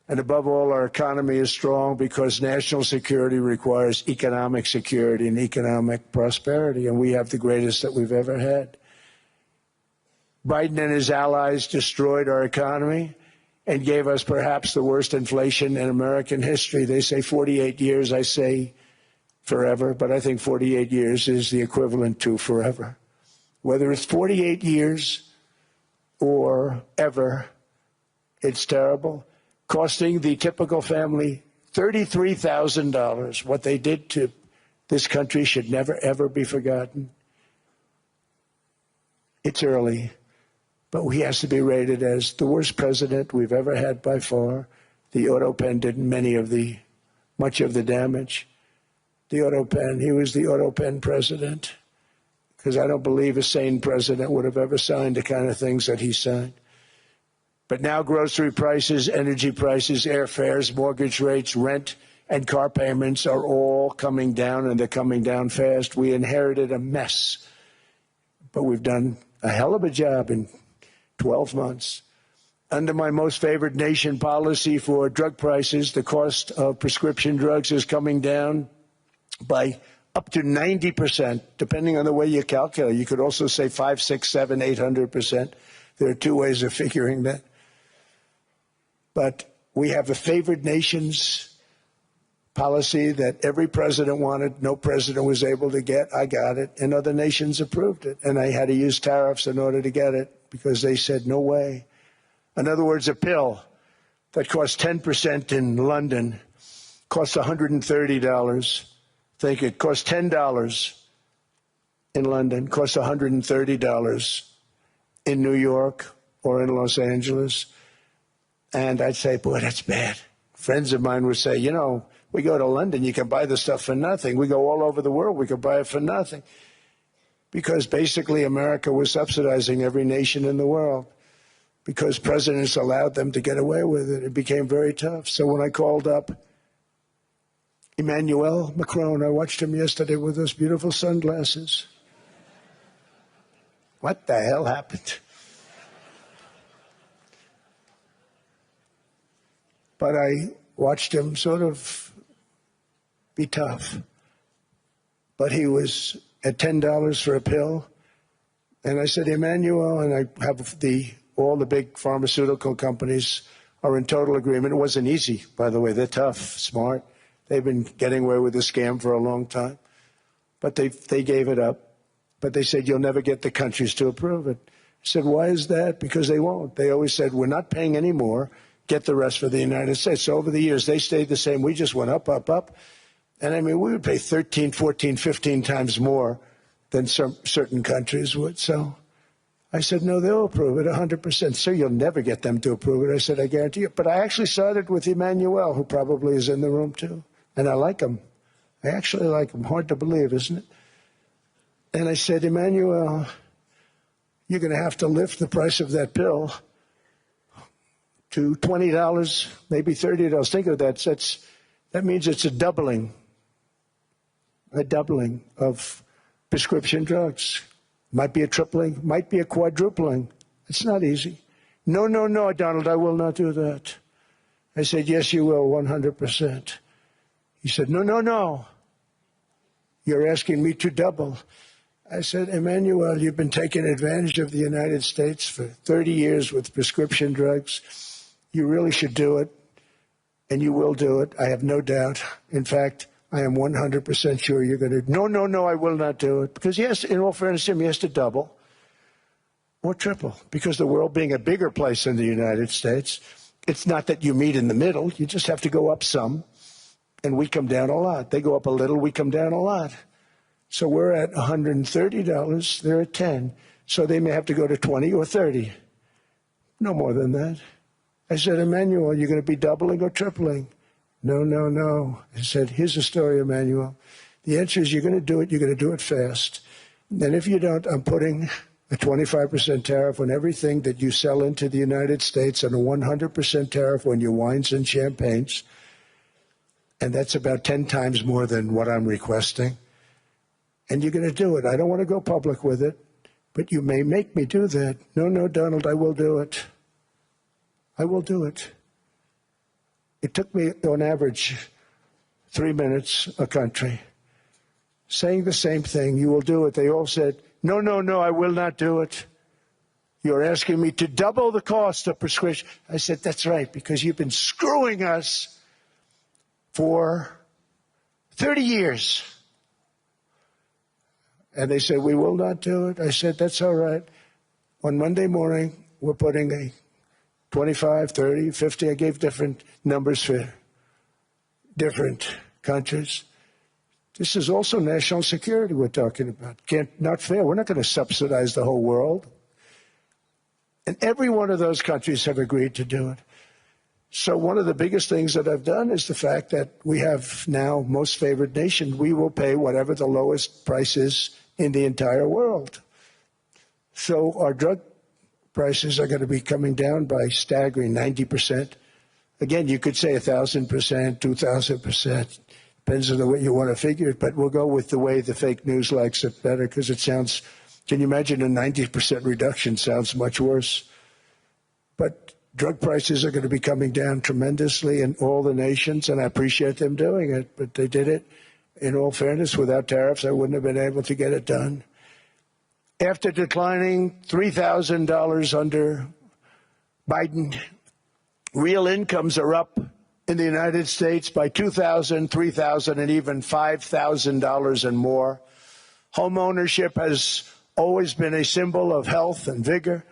and above all, our economy is strong because national security requires economic security and economic prosperity, and we have the greatest that we've ever had. Biden and his allies destroyed our economy and gave us perhaps the worst inflation in American history. They say 48 years, I say forever, but I think 48 years is the equivalent to forever. Whether it's 48 years or ever, it's terrible, costing the typical family $33,000. What they did to this country should never, ever be forgotten. It's early, but he has to be rated as the worst president we've ever had by far. The auto pen did much of the damage. The auto pen, he was the auto pen president, because I don't believe a sane president would have ever signed the kind of things that he signed. But now grocery prices, energy prices, airfares, mortgage rates, rent, and car payments are all coming down, and they're coming down fast. We inherited a mess, but we've done a hell of a job in 12 months. Under my most favored nation policy for drug prices, the cost of prescription drugs is coming down by up to 90%, depending on the way you calculate. You could also say 5, 6, 7, 800%. There are two ways of figuring that. But we have a favored nations policy that every president wanted, no president was able to get. I got it, and other nations approved it. And I had to use tariffs in order to get it because they said, no way. In other words, a pill that costs 10% in London costs $130. Think it costs $10 in London, costs $130 in New York or in Los Angeles. And I'd say, boy, that's bad. Friends of mine would say, you know, we go to London, you can buy the stuff for nothing. We go all over the world, we can buy it for nothing. Because basically America was subsidizing every nation in the world because presidents allowed them to get away with it. It became very tough. So when I called up Emmanuel Macron, I watched him yesterday with those beautiful sunglasses. What the hell happened? But I watched him sort of be tough. But he was at $10 for a pill. And I said, Emmanuel, and I have all the big pharmaceutical companies are in total agreement. It wasn't easy, by the way. They're tough, smart. They've been getting away with the scam for a long time. But they gave it up. But they said, you'll never get the countries to approve it. I said, why is that? Because they won't. They always said, we're not paying any more. Get the rest for the United States. So over the years, they stayed the same. We just went up, up, up. And I mean, we would pay 13, 14, 15 times more than certain countries would. So I said, no, they'll approve it 100%. Sir, you'll never get them to approve it. I said, I guarantee you. But I actually started with Emmanuel, who probably is in the room too. And I like him. I actually like him. Hard to believe, isn't it? And I said, Emmanuel, you're going to have to lift the price of that pill to $20, maybe $30. Think of that. That means it's a doubling of prescription drugs. Might be a tripling, might be a quadrupling. It's not easy. No, no, no, Donald, I will not do that. I said, yes, you will, 100%. He said, no, no, no. You're asking me to double. I said, Emmanuel, you've been taking advantage of the United States for 30 years with prescription drugs. You really should do it, and you will do it. I have no doubt. In fact, I am 100% sure you're going to. No, no, no, I will not do it. Because, yes, in all fairness to him, he has to double or triple. Because the world being a bigger place than the United States, it's not that you meet in the middle. You just have to go up some, and we come down a lot. They go up a little, we come down a lot. So we're at $130, they're at 10. So they may have to go to 20 or 30. No more than that. I said, Emmanuel, you're going to be doubling or tripling? No, no, no. I said, here's the story, Emmanuel. The answer is you're going to do it. You're going to do it fast. And if you don't, I'm putting a 25% tariff on everything that you sell into the United States and a 100% tariff on your wines and champagnes. And that's about 10 times more than what I'm requesting. And you're going to do it. I don't want to go public with it, but you may make me do that. No, no, Donald, I will do it. I will do it. It took me, on average, 3 minutes a country, saying the same thing. You will do it. They all said, no, no, no, I will not do it. You're asking me to double the cost of prescription. I said, that's right, because you've been screwing us for 30 years. And they said, we will not do it. I said, that's all right. On Monday morning, we're putting a 25, 30, 50. I gave different numbers for different countries. This is also national security we're talking about. Not fair. We're not going to subsidize the whole world. And every one of those countries have agreed to do it. So one of the biggest things that I've done is the fact that we have now most favored nation. We will pay whatever the lowest price is in the entire world. So our drug prices are going to be coming down by staggering 90%. Again, you could say 1,000%, 2,000%. Depends on the way you want to figure it, but we'll go with the way the fake news likes it better because it sounds, can you imagine a 90% reduction sounds much worse. But drug prices are going to be coming down tremendously in all the nations, and I appreciate them doing it, but they did it. In all fairness, without tariffs, I wouldn't have been able to get it done. After declining $3,000 under Biden, real incomes are up in the United States by $2,000, $3,000, and even $5,000 and more. Home ownership has always been a symbol of health and vigor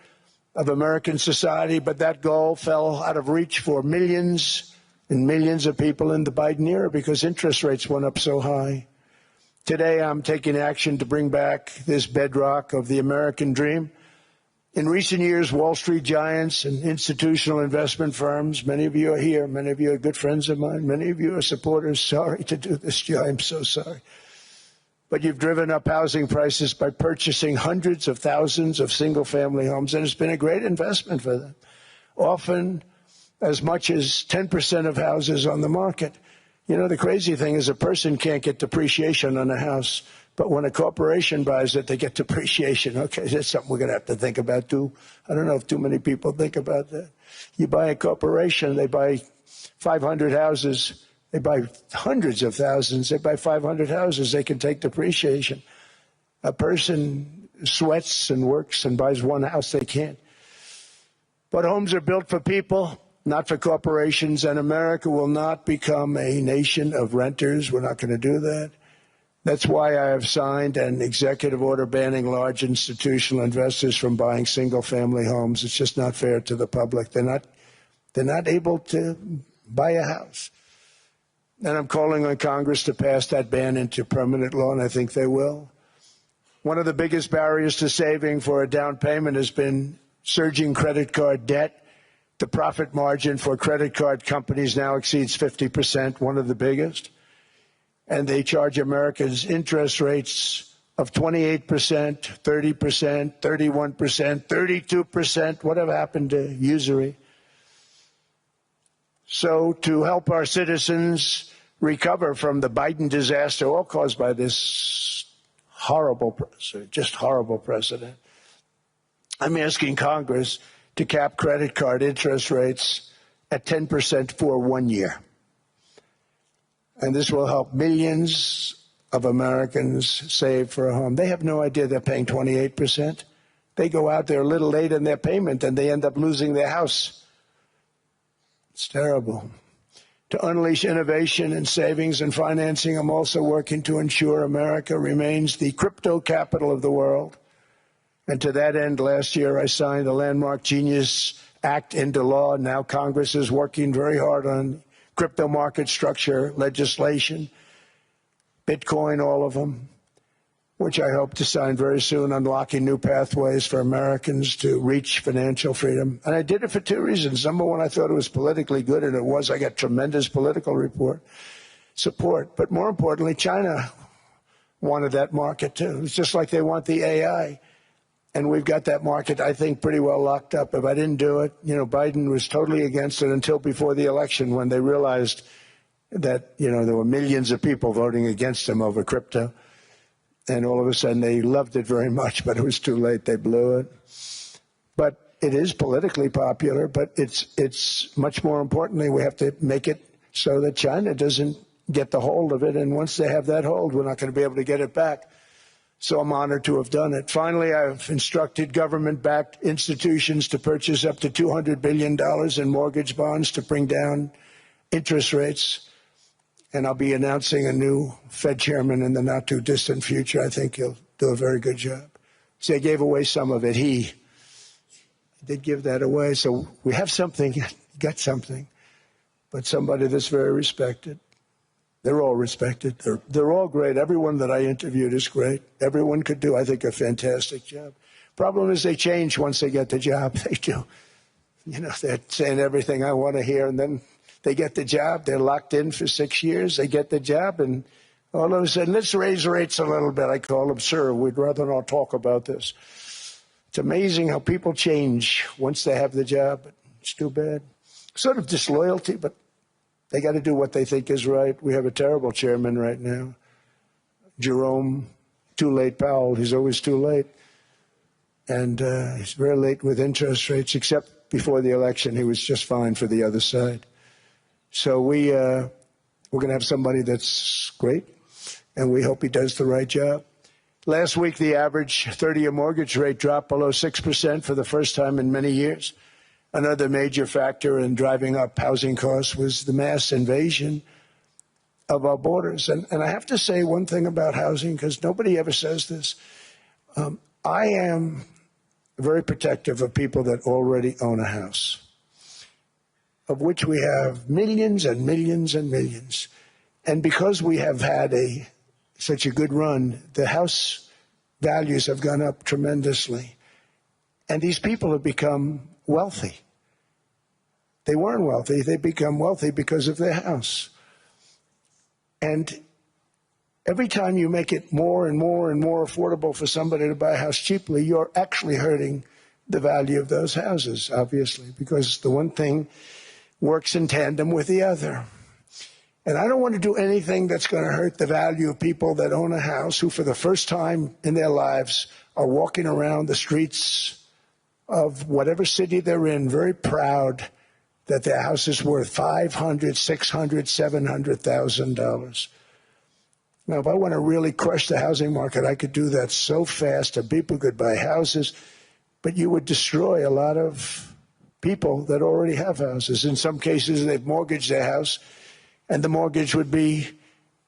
of American society, but that goal fell out of reach for millions and millions of people in the Biden era because interest rates went up so high. Today, I'm taking action to bring back this bedrock of the American dream. In recent years, Wall Street giants and institutional investment firms, many of you are here, many of you are good friends of mine, many of you are supporters. Sorry to do this, Joe, I'm so sorry. But you've driven up housing prices by purchasing hundreds of thousands of single-family homes, and it's been a great investment for them. Often as much as 10% of houses on the market. You know, the crazy thing is a person can't get depreciation on a house, but when a corporation buys it, they get depreciation. Okay, that's something we're going to have to think about, too. I don't know if too many people think about that. You buy a corporation, they buy 500 houses. They buy hundreds of thousands. They buy 500 houses. They can take depreciation. A person sweats and works and buys one house. They can't. But homes are built for people, not for corporations, and America will not become a nation of renters. We're not going to do that. That's why I have signed an executive order banning large institutional investors from buying single-family homes. It's just not fair to the public. They're not able to buy a house. And I'm calling on Congress to pass that ban into permanent law, and I think they will. One of the biggest barriers to saving for a down payment has been surging credit card debt. The profit margin for credit card companies now exceeds 50%, one of the biggest. And they charge Americans interest rates of 28%, 30%, 31%, 32%. Whatever happened to usury? So to help our citizens recover from the Biden disaster, all caused by this horrible president, I'm asking Congress to cap credit card interest rates at 10% for 1 year. And this will help millions of Americans save for a home. They have no idea they're paying 28%. They go out there a little late in their payment and they end up losing their house. It's terrible. To unleash innovation in savings and financing, I'm also working to ensure America remains the crypto capital of the world. And to that end, last year I signed the landmark Genius Act into law. Now Congress is working very hard on crypto market structure legislation, Bitcoin, all of them, which I hope to sign very soon, unlocking new pathways for Americans to reach financial freedom. And I did it for two reasons. Number one, I thought it was politically good, and it was. I got tremendous political support. But more importantly, China wanted that market too. It's just like they want the AI. And we've got that market, I think, pretty well locked up. If I didn't do it, Biden was totally against it until before the election when they realized that, there were millions of people voting against him over crypto. And all of a sudden they loved it very much, but it was too late. They blew it. But it is politically popular, but it's much more importantly, we have to make it so that China doesn't get the hold of it. And once they have that hold, we're not going to be able to get it back. So I'm honored to have done it. Finally, I've instructed government-backed institutions to purchase up to $200 billion in mortgage bonds to bring down interest rates. And I'll be announcing a new Fed chairman in the not-too-distant future. I think he'll do a very good job. See, I gave away some of it. He did give that away. So we have something, got something, but somebody that's very respected. They're all respected. They're all great. Everyone that I interviewed is great. Everyone could do, I think, a fantastic job. Problem is they change once they get the job. They do. They're saying everything I want to hear, and then they get the job. They're locked in for 6 years. They get the job, and all of a sudden, let's raise rates a little bit. I call them, sir, we'd rather not talk about this. It's amazing how people change once they have the job. It's too bad. Sort of disloyalty, but they got to do what they think is right. We have a terrible chairman right now, Jerome Too Late Powell. He's always too late. And he's very late with interest rates, except before the election. He was just fine for the other side. So we're going to have somebody that's great, and we hope he does the right job. Last week, the average 30-year mortgage rate dropped below 6% for the first time in many years. Another major factor in driving up housing costs was the mass invasion of our borders. And I have to say one thing about housing, because nobody ever says this. I am very protective of people that already own a house, of which we have millions and millions and millions. And because we have had such a good run, the house values have gone up tremendously. And these people have become wealthy. They weren't wealthy. They become wealthy because of their house. And every time you make it more and more and more affordable for somebody to buy a house cheaply, you're actually hurting the value of those houses, obviously, because the one thing works in tandem with the other. And I don't want to do anything that's going to hurt the value of people that own a house who, for the first time in their lives, are walking around the streets of whatever city they're in, very proud that their house is worth $500,000, $600,000, $700,000. Now, if I want to really crush the housing market, I could do that so fast and people could buy houses, but you would destroy a lot of people that already have houses. In some cases, they've mortgaged their house, and the mortgage would be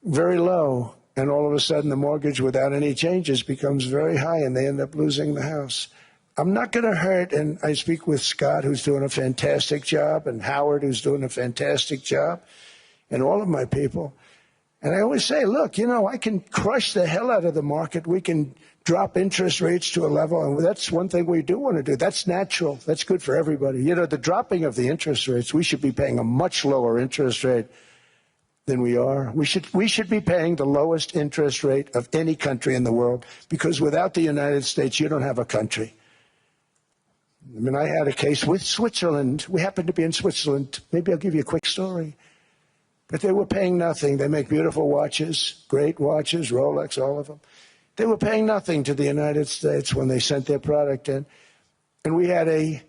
very low, and all of a sudden the mortgage without any changes becomes very high, and they end up losing the house. I'm not going to hurt, and I speak with Scott, who's doing a fantastic job, and Howard, who's doing a fantastic job, and all of my people. And I always say, look, I can crush the hell out of the market. We can drop interest rates to a level, and that's one thing we do want to do. That's natural. That's good for everybody. The dropping of the interest rates, we should be paying a much lower interest rate than we are. We should be paying the lowest interest rate of any country in the world, because without the United States, you don't have a country. I mean, I had a case with Switzerland. We happened to be in Switzerland. Maybe I'll give you a quick story. But they were paying nothing. They make beautiful watches, great watches, Rolex, all of them. They were paying nothing to the United States when they sent their product in. And we had a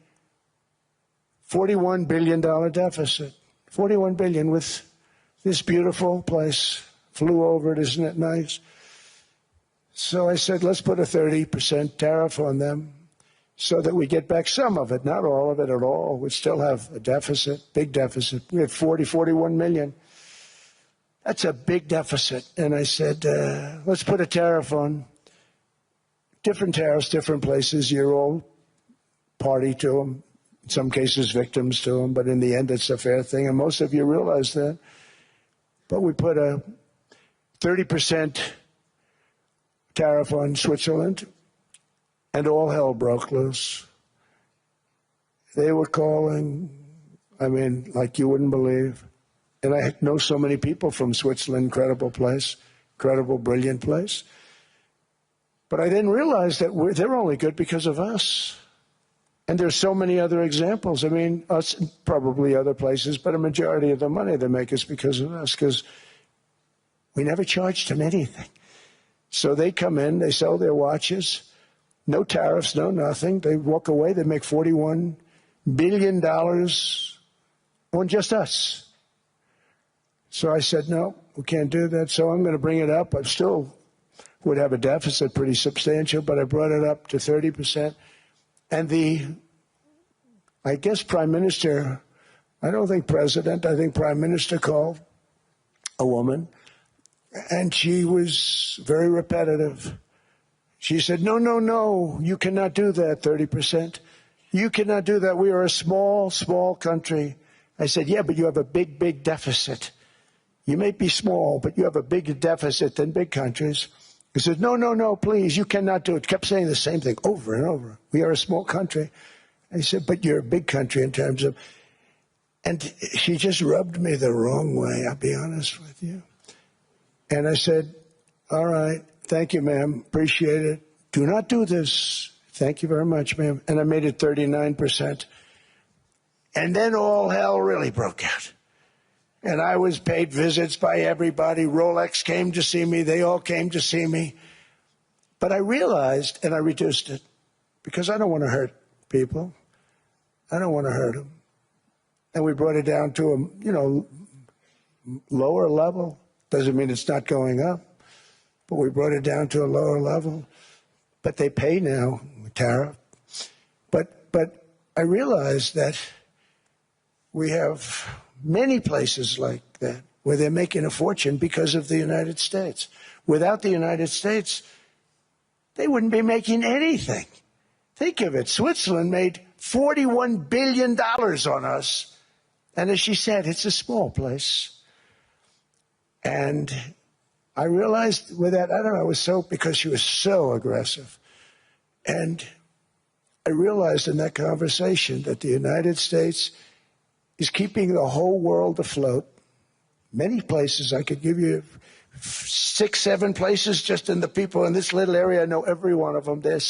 $41 billion deficit. $41 billion with this beautiful place. Flew over it, isn't it nice? So I said, let's put a 30% tariff on them so that we get back some of it, not all of it at all. We still have a deficit, big deficit. We have 41 million. That's a big deficit. And I said, let's put a tariff on. Different tariffs, different places. You're all party to them. In some cases, victims to them. But in the end, it's a fair thing. And most of you realize that. But we put a 30% tariff on Switzerland, and all hell broke loose. They were calling, I mean, like you wouldn't believe. And I know so many people from Switzerland, incredible place, incredible, brilliant place. But I didn't realize that they're only good because of us. And there's so many other examples. I mean, us, probably other places, but a majority of the money they make is because of us, because we never charged them anything. So they come in, they sell their watches, no tariffs, no nothing. They walk away, they make $41 billion on just us. So I said, no, we can't do that. So I'm going to bring it up. I still would have a deficit pretty substantial, but I brought it up to 30%. And I guess Prime Minister, I don't think President, I think Prime Minister called a woman, and she was very repetitive. She said, no, no, no, you cannot do that, 30%. You cannot do that. We are a small, small country. I said, yeah, but you have a big, big deficit. You may be small, but you have a bigger deficit than big countries. He said, no, no, no, please, you cannot do it. Kept saying the same thing over and over. We are a small country. I said, but you're a big country in terms of... And she just rubbed me the wrong way, I'll be honest with you. And I said, all right, thank you, ma'am, appreciate it. Do not do this. Thank you very much, ma'am. And I made it 39%. And then all hell really broke out. And I was paid visits by everybody. Rolex came to see me. They all came to see me. But I realized, and I reduced it, because I don't want to hurt people. I don't want to hurt them. And we brought it down to a, lower level. Doesn't mean it's not going up. But we brought it down to a lower level. But they pay now, tariff. But I realized that we have many places like that where they're making a fortune because of the United States. Without the United States, they wouldn't be making anything. Think of it. Switzerland made $41 billion on us. And as she said, it's a small place. And I realized with that, I don't know, because she was so aggressive. And I realized in that conversation that the United States is keeping the whole world afloat. Many places, I could give you 6, 7 places just in the people in this little area. I know every one of them. They're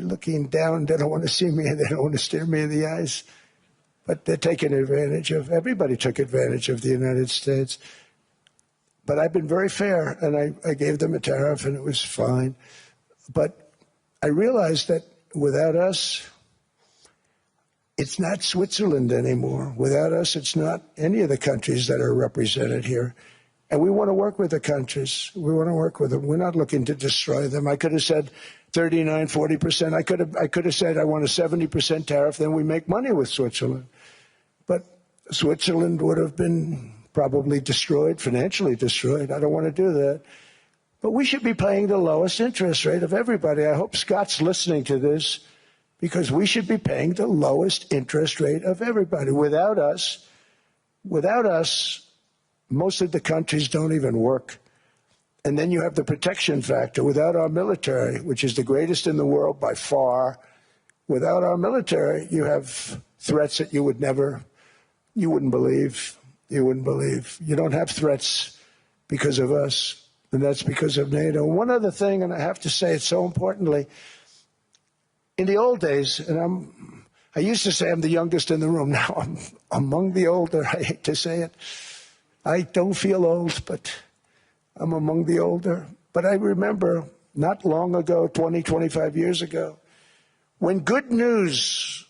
looking down. They don't want to see me, and they don't want to stare me in the eyes. But they're taking advantage of, everybody took advantage of the United States. But I've been very fair, and I gave them a tariff, and it was fine. But I realized that without us, it's not Switzerland anymore. Without us, it's not any of the countries that are represented here. And we want to work with the countries. We want to work with them. We're not looking to destroy them. I could have said 39, 40%. I could have said I want a 70% tariff, then we make money with Switzerland. But Switzerland would have been probably destroyed, financially destroyed. I don't want to do that. But we should be paying the lowest interest rate of everybody. I hope Scott's listening to this, because we should be paying the lowest interest rate of everybody. Without us, most of the countries don't even work. And then you have the protection factor. Without our military, which is the greatest in the world by far, without our military, you have threats that you wouldn't believe. You wouldn't believe. You don't have threats because of us, and that's because of NATO. One other thing, and I have to say it so importantly, in the old days, and I used to say I'm the youngest in the room. Now I'm among the older. I hate to say it. I don't feel old, but I'm among the older. But I remember not long ago, 20, 25 years ago, when good news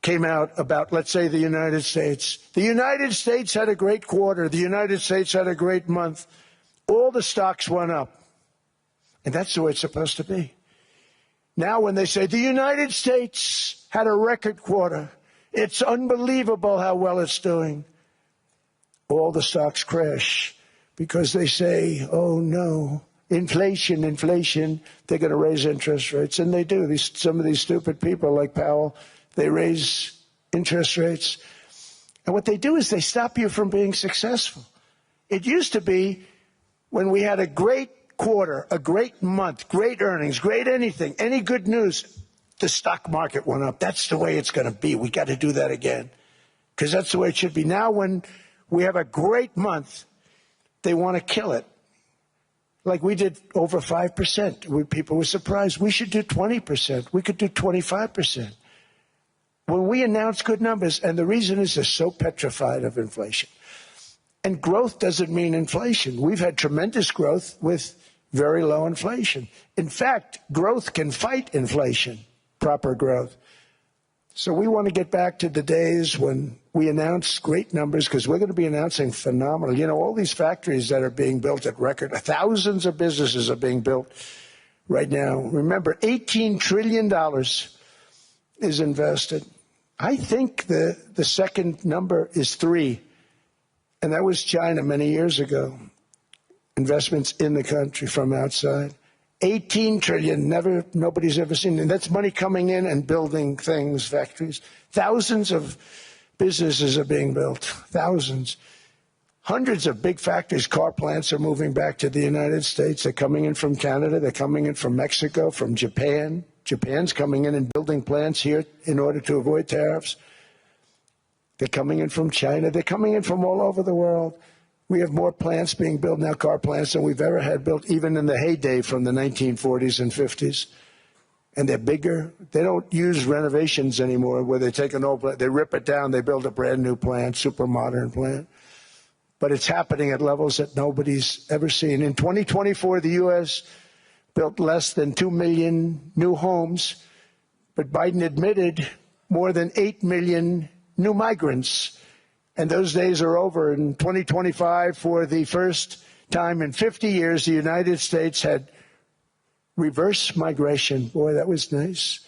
came out about, let's say, the United States. The United States had a great quarter. The United States had a great month. All the stocks went up. And that's the way it's supposed to be. Now when they say the United States had a record quarter, it's unbelievable how well it's doing, all the stocks crash because they say, oh no, inflation, they're going to raise interest rates. And they do. Some of these stupid people like Powell, they raise interest rates. And what they do is they stop you from being successful. It used to be when we had a great quarter, a great month, great earnings, great anything, any good news, the stock market went up. That's the way it's going to be. We got to do that again because that's the way it should be. Now when we have a great month, they want to kill it. Like we did over 5%. People were surprised. We should do 20%. We could do 25%. When we announce good numbers, and the reason is they're so petrified of inflation. And growth doesn't mean inflation. We've had tremendous growth with very low inflation. In fact, growth can fight inflation, proper growth. So we want to get back to the days when we announce great numbers because we're going to be announcing phenomenal. You know, all these factories that are being built at record, thousands of businesses are being built right now. Remember, $18 trillion is invested. I think the second number is 3, and that was China many years ago. Investments in the country from outside. 18 trillion, nobody's ever seen. And that's money coming in and building things, factories. Thousands of businesses are being built, thousands. Hundreds of big factories, car plants are moving back to the United States. They're coming in from Canada. They're coming in from Mexico, from Japan. Japan's coming in and building plants here in order to avoid tariffs. They're coming in from China. They're coming in from all over the world. We have more plants being built now, car plants, than we've ever had built, even in the heyday from the 1940s and 50s. And they're bigger. They don't use renovations anymore where they take an old plant, they rip it down, they build a brand new plant, super modern plant. But it's happening at levels that nobody's ever seen. In 2024, the U.S. built less than 2 million new homes, but Biden admitted more than 8 million new migrants. And those days are over. In 2025, for the first time in 50 years, the United States had reverse migration. Boy, that was nice.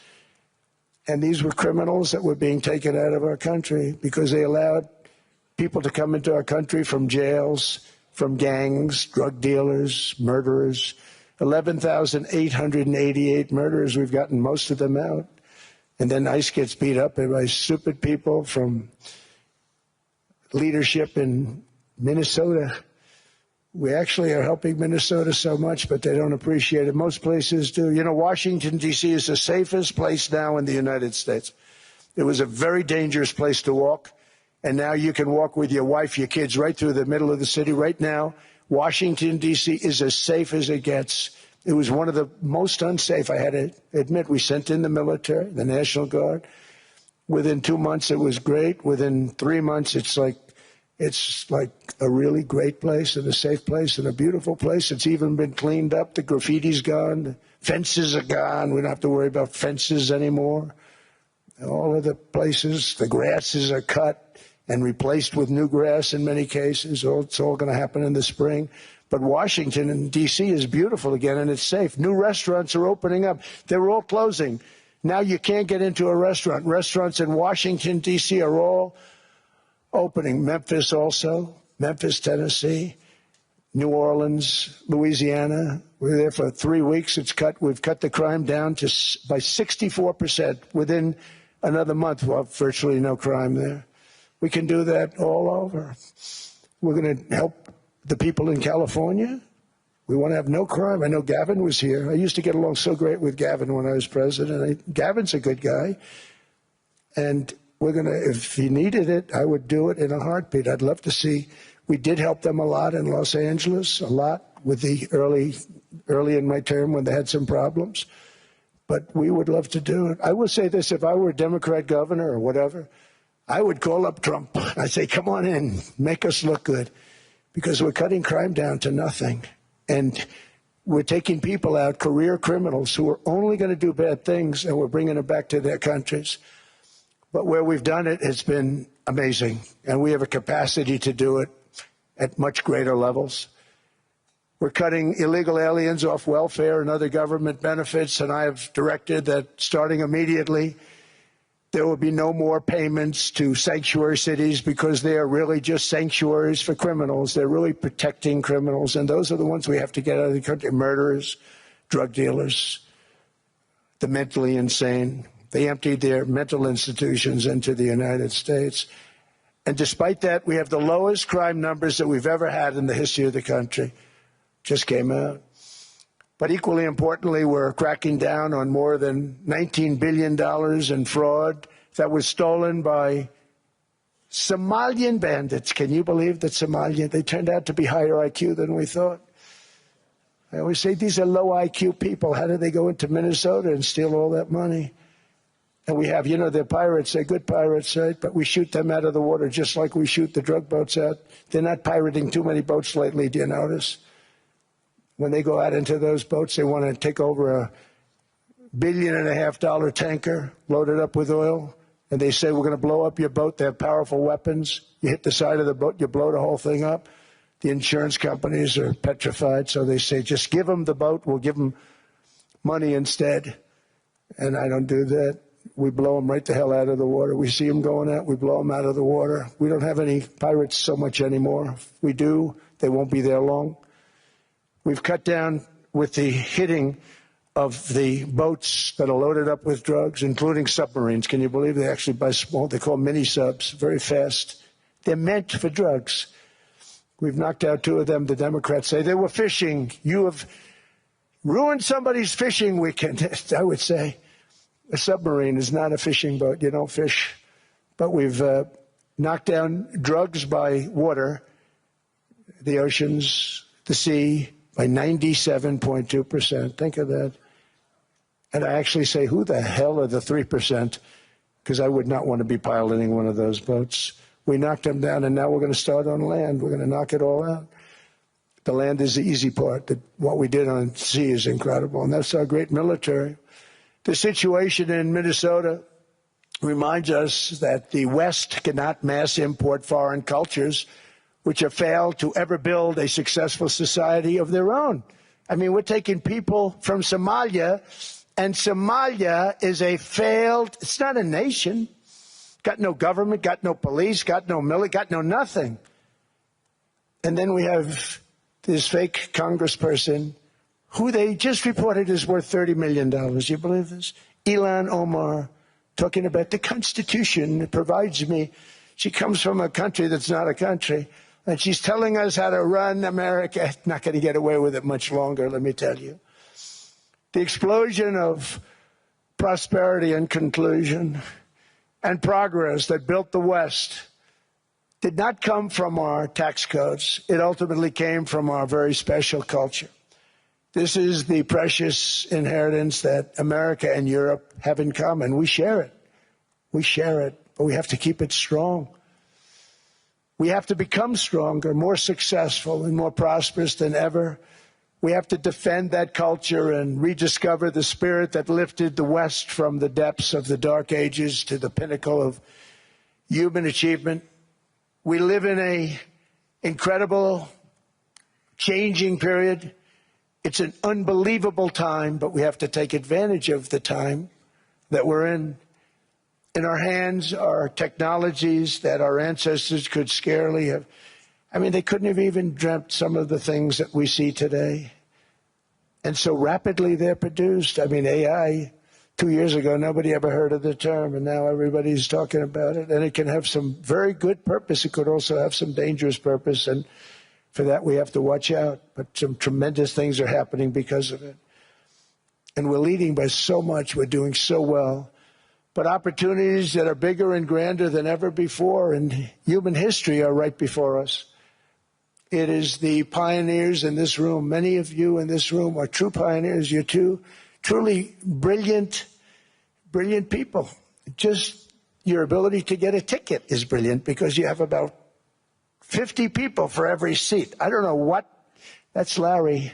And these were criminals that were being taken out of our country because they allowed people to come into our country from jails, from gangs, drug dealers, murderers. 11,888 murderers. We've gotten most of them out. And then ICE gets beat up by stupid people from leadership in Minnesota. We actually are helping Minnesota so much, but they don't appreciate it. Most places do. You know, Washington, D.C. is the safest place now in the United States. It was a very dangerous place to walk, and now you can walk with your wife, your kids, right through the middle of the city. Right now, Washington, D.C. is as safe as it gets. It was one of the most unsafe, I had to admit. We sent in the military, the National Guard. Within 2 months, it was great. Within 3 months, it's like a really great place and a safe place and a beautiful place. It's even been cleaned up. The graffiti's gone. The fences are gone. We don't have to worry about fences anymore. All of the places, the grasses are cut and replaced with new grass in many cases. It's all going to happen in the spring. But Washington and D.C. is beautiful again, and it's safe. New restaurants are opening up. They were all closing. Now you can't get into a restaurant. Restaurants in Washington, D.C. are all opening. Memphis also, Memphis, Tennessee, New Orleans, Louisiana. We're there for 3 weeks. We've cut the crime down by 64%. Within another month, we'll have virtually no crime there. We can do that all over. We're going to help the people in California. We want to have no crime. I know Gavin was here. I used to get along so great with Gavin when I was president. Gavin's a good guy. And we're going to, if he needed it, I would do it in a heartbeat. I'd love to see. We did help them a lot in Los Angeles, a lot with the early in my term when they had some problems. But we would love to do it. I will say this, if I were a Democrat governor or whatever, I would call up Trump. I'd say, come on in, make us look good. Because we're cutting crime down to nothing. And we're taking people out, career criminals, who are only going to do bad things, and we're bringing them back to their countries. But where we've done it, it's been amazing. And we have a capacity to do it at much greater levels. We're cutting illegal aliens off welfare and other government benefits, and I have directed that starting immediately, there will be no more payments to sanctuary cities because they are really just sanctuaries for criminals. They're really protecting criminals, and those are the ones we have to get out of the country: murderers, drug dealers, the mentally insane. They emptied their mental institutions into the United States. And despite that, we have the lowest crime numbers that we've ever had in the history of the country. Just came out. But equally importantly, we're cracking down on more than $19 billion in fraud that was stolen by Somalian bandits. Can you believe that they turned out to be higher IQ than we thought? I always say these are low IQ people. How did they go into Minnesota and steal all that money? And we have, they're pirates, they're good pirates, right? But we shoot them out of the water just like we shoot the drug boats out. They're not pirating too many boats lately, do you notice? When they go out into those boats, they want to take over $1.5 billion tanker loaded up with oil. And they say, we're going to blow up your boat. They have powerful weapons. You hit the side of the boat, you blow the whole thing up. The insurance companies are petrified. So they say, just give them the boat. We'll give them money instead. And I don't do that. We blow them right the hell out of the water. We see them going out, we blow them out of the water. We don't have any pirates so much anymore. If we do, they won't be there long. We've cut down with the hitting of the boats that are loaded up with drugs, including submarines. Can you believe they actually buy small, they call mini subs, very fast. They're meant for drugs. We've knocked out 2 of them. The Democrats say they were fishing. You have ruined somebody's fishing weekend, I would say. A submarine is not a fishing boat. You don't fish. But we've knocked down drugs by water, the oceans, the sea, by 97.2%. Think of that. And I actually say, who the hell are the 3%? Because I would not want to be piloting one of those boats. We knocked them down, and now we're going to start on land. We're going to knock it all out. The land is the easy part. What we did on sea is incredible, and that's our great military. The situation in Minnesota reminds us that the West cannot mass import foreign cultures which have failed to ever build a successful society of their own. I mean, we're taking people from Somalia, and Somalia is a failed, it's not a nation, got no government, got no police, got no military, got no nothing. And then we have this fake congressperson who they just reported is worth $30 million. You believe this? Ilhan Omar, talking about the Constitution provides me. She comes from a country that's not a country, and she's telling us how to run America. Not going to get away with it much longer, let me tell you. The explosion of prosperity and conclusion and progress that built the West did not come from our tax codes. It ultimately came from our very special culture. This is the precious inheritance that America and Europe have in common. We share it. We share it, but we have to keep it strong. We have to become stronger, more successful, and more prosperous than ever. We have to defend that culture and rediscover the spirit that lifted the West from the depths of the Dark Ages to the pinnacle of human achievement. We live in an incredible, changing period. It's an unbelievable time, but we have to take advantage of the time that we're in. In our hands are technologies that our ancestors could scarcely have. I mean, they couldn't have even dreamt some of the things that we see today. And so rapidly they're produced. I mean, AI, 2 years ago, nobody ever heard of the term, and now everybody's talking about it. And it can have some very good purpose. It could also have some dangerous purpose, and for that we have to watch out. But some tremendous things are happening because of it. And we're leading by so much. We're doing so well. But opportunities that are bigger and grander than ever before in human history are right before us. It is the pioneers in this room. Many of you in this room are true pioneers. You're truly brilliant people. Just your ability to get a ticket is brilliant because you have about 50 people for every seat. I don't know what. That's Larry.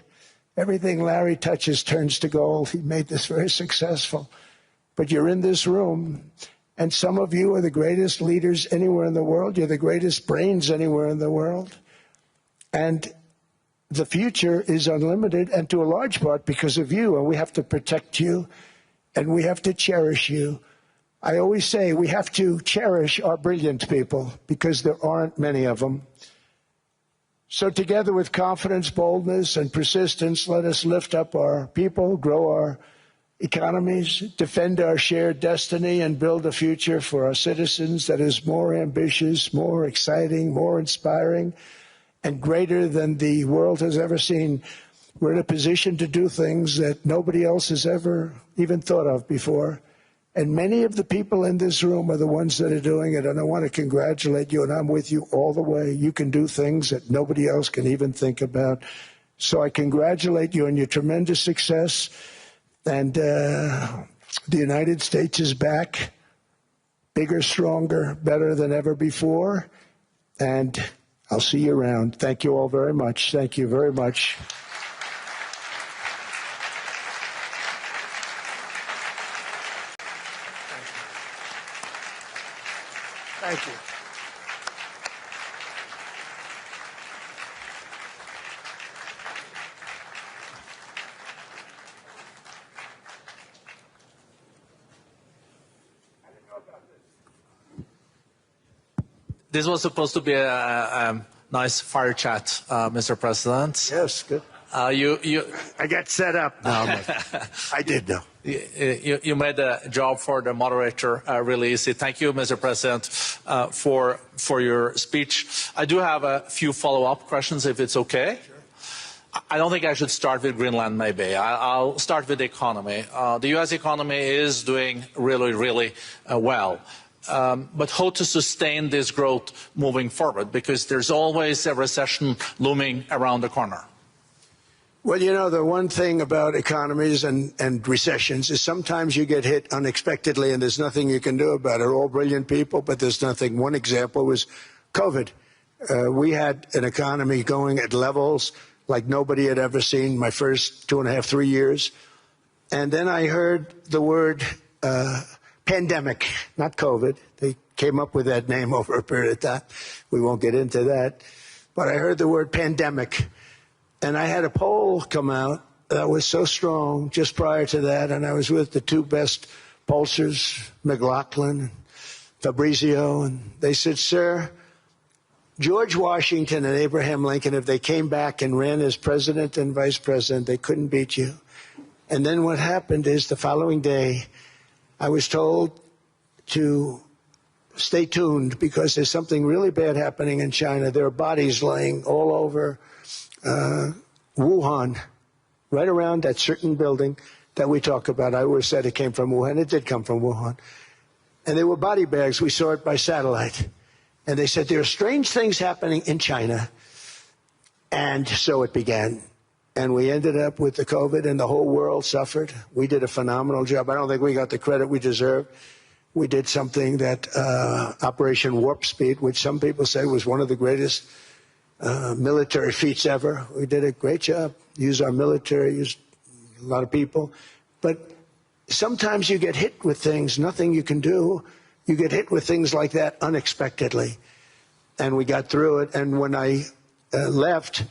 Everything Larry touches turns to gold. He made this very successful. But you're in this room, And some of you are the greatest leaders anywhere in the world. You're the greatest brains anywhere in the world. And the future is unlimited, and to a large part because of you. And we have to protect you, and we have to cherish you. I always say we have to cherish our brilliant people because there aren't many of them. So together with confidence, boldness, and persistence, let us lift up our people, grow our economies, defend our shared destiny, and build a future for our citizens that is more ambitious, more exciting, more inspiring, and greater than the world has ever seen. We're in a position to do things that nobody else has ever even thought of before. And many of the people in this room are the ones that are doing it. And I want to congratulate you, and I'm with you all the way. You can do things that nobody else can even think about. So I congratulate you on your tremendous success. And the United States is back, bigger, stronger, better than ever before. And I'll see you around. Thank you all very much. Thank you very much. Thank you. This was supposed to be a nice fire chat, Mr. President. Yes, good. I got set up now. I did, though. You made the job for the moderator really easy. Thank you, Mr. President, for your speech. I do have a few follow-up questions, if it's okay. Sure. I don't think I should start with Greenland, maybe. I'll start with the economy. The U.S. economy is doing really, really well. But how to sustain this growth moving forward? Because there's always a recession looming around the corner. Well, you know, the one thing about economies and recessions is sometimes you get hit unexpectedly and there's nothing you can do about it. All brilliant people, but there's nothing. One example was COVID. We had an economy going at levels like nobody had ever seen my first 2.5, 3 years. And then I heard the word pandemic, not COVID. They came up with that name over a period of time. We won't get into that. But I heard the word pandemic. And I had a poll come out that was so strong just prior to that, and I was with the two best pollsters, McLaughlin and Fabrizio, and they said, sir, George Washington and Abraham Lincoln, if they came back and ran as president and vice president, they couldn't beat you. And then what happened is the following day, I was told to stay tuned because there's something really bad happening in China. There are bodies laying all over Wuhan, right around that certain building that we talk about. I always said it came from Wuhan. It did come from Wuhan. And they were body bags. We saw it by satellite. And they said, there are strange things happening in China. And so it began. And we ended up with the COVID, and the whole world suffered. We did a phenomenal job. I don't think we got the credit we deserve. We did something that Operation Warp Speed, which some people say was one of the greatest military feats ever. We did a great job. Used our military, used a lot of people. But sometimes you get hit with things, nothing you can do. You get hit with things like that unexpectedly. And we got through it. And when I left,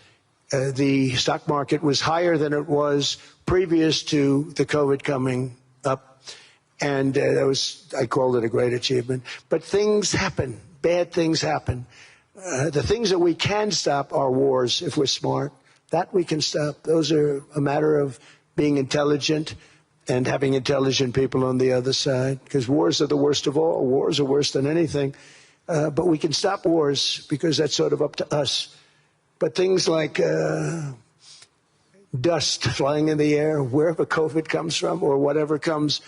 the stock market was higher than it was previous to the COVID coming up. And that was, I called it a great achievement. But things happen. Bad things happen. The things that we can stop are wars if we're smart. That we can stop. Those are a matter of being intelligent and having intelligent people on the other side. Because wars are the worst of all. Wars are worse than anything. But we can stop wars because that's sort of up to us. But things like dust flying in the air, wherever COVID comes from or whatever comes,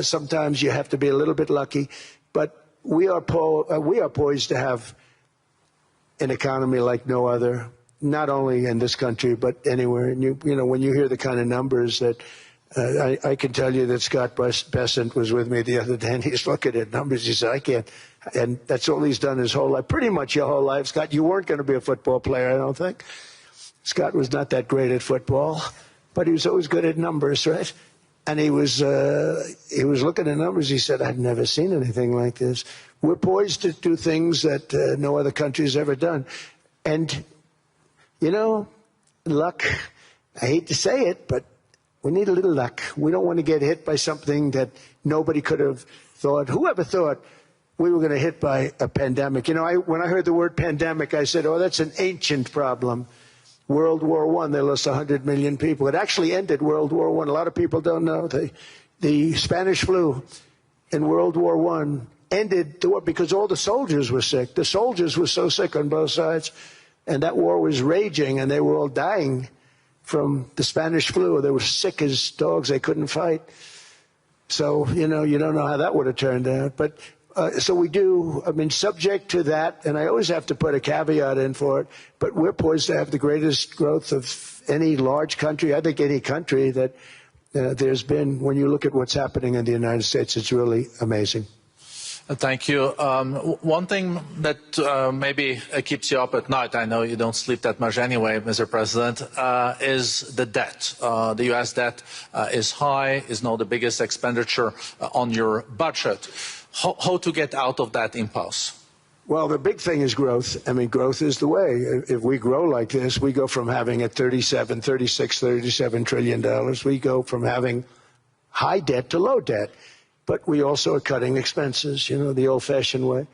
sometimes you have to be a little bit lucky. But we are poised to have an economy like no other, not only in this country, but anywhere. And you know, when you hear the kind of numbers that I can tell you that Scott Bessent was with me the other day, and he's looking at numbers. He said, I can't. And that's all he's done his whole life, pretty much your whole life. Scott, you weren't going to be a football player, I don't think. Scott was not that great at football, but he was always good at numbers, right? And he was looking at numbers. He said, I've never seen anything like this. We're poised to do things that no other country has ever done. And, you know, luck, I hate to say it, but we need a little luck. We don't want to get hit by something that nobody could have thought. Whoever thought we were going to hit by a pandemic? You know, when I heard the word pandemic, I said, oh, that's an ancient problem. World War I, they lost 100 million people. It actually ended World War I. A lot of people don't know. The Spanish flu in World War I ended the war because all the soldiers were sick. The soldiers were so sick on both sides, and that war was raging, and they were all dying from the Spanish flu. They were sick as dogs. They couldn't fight. So, you know, you don't know how that would have turned out. But so we do, I mean, subject to that, and I always have to put a caveat in for it, but we're poised to have the greatest growth of any large country, I think any country that there's been. When you look at what's happening in the United States, it's really amazing. Thank you. One thing that maybe keeps you up at night, I know you don't sleep that much anyway, Mr. President, is the debt. The U.S. debt is high, is now the biggest expenditure on your budget. How to get out of that impasse? Well, the big thing is growth. I mean, growth is the way. If we grow like this, we go from having at $37 trillion. We go from having high debt to low debt. But we also are cutting expenses, you know, the old-fashioned way.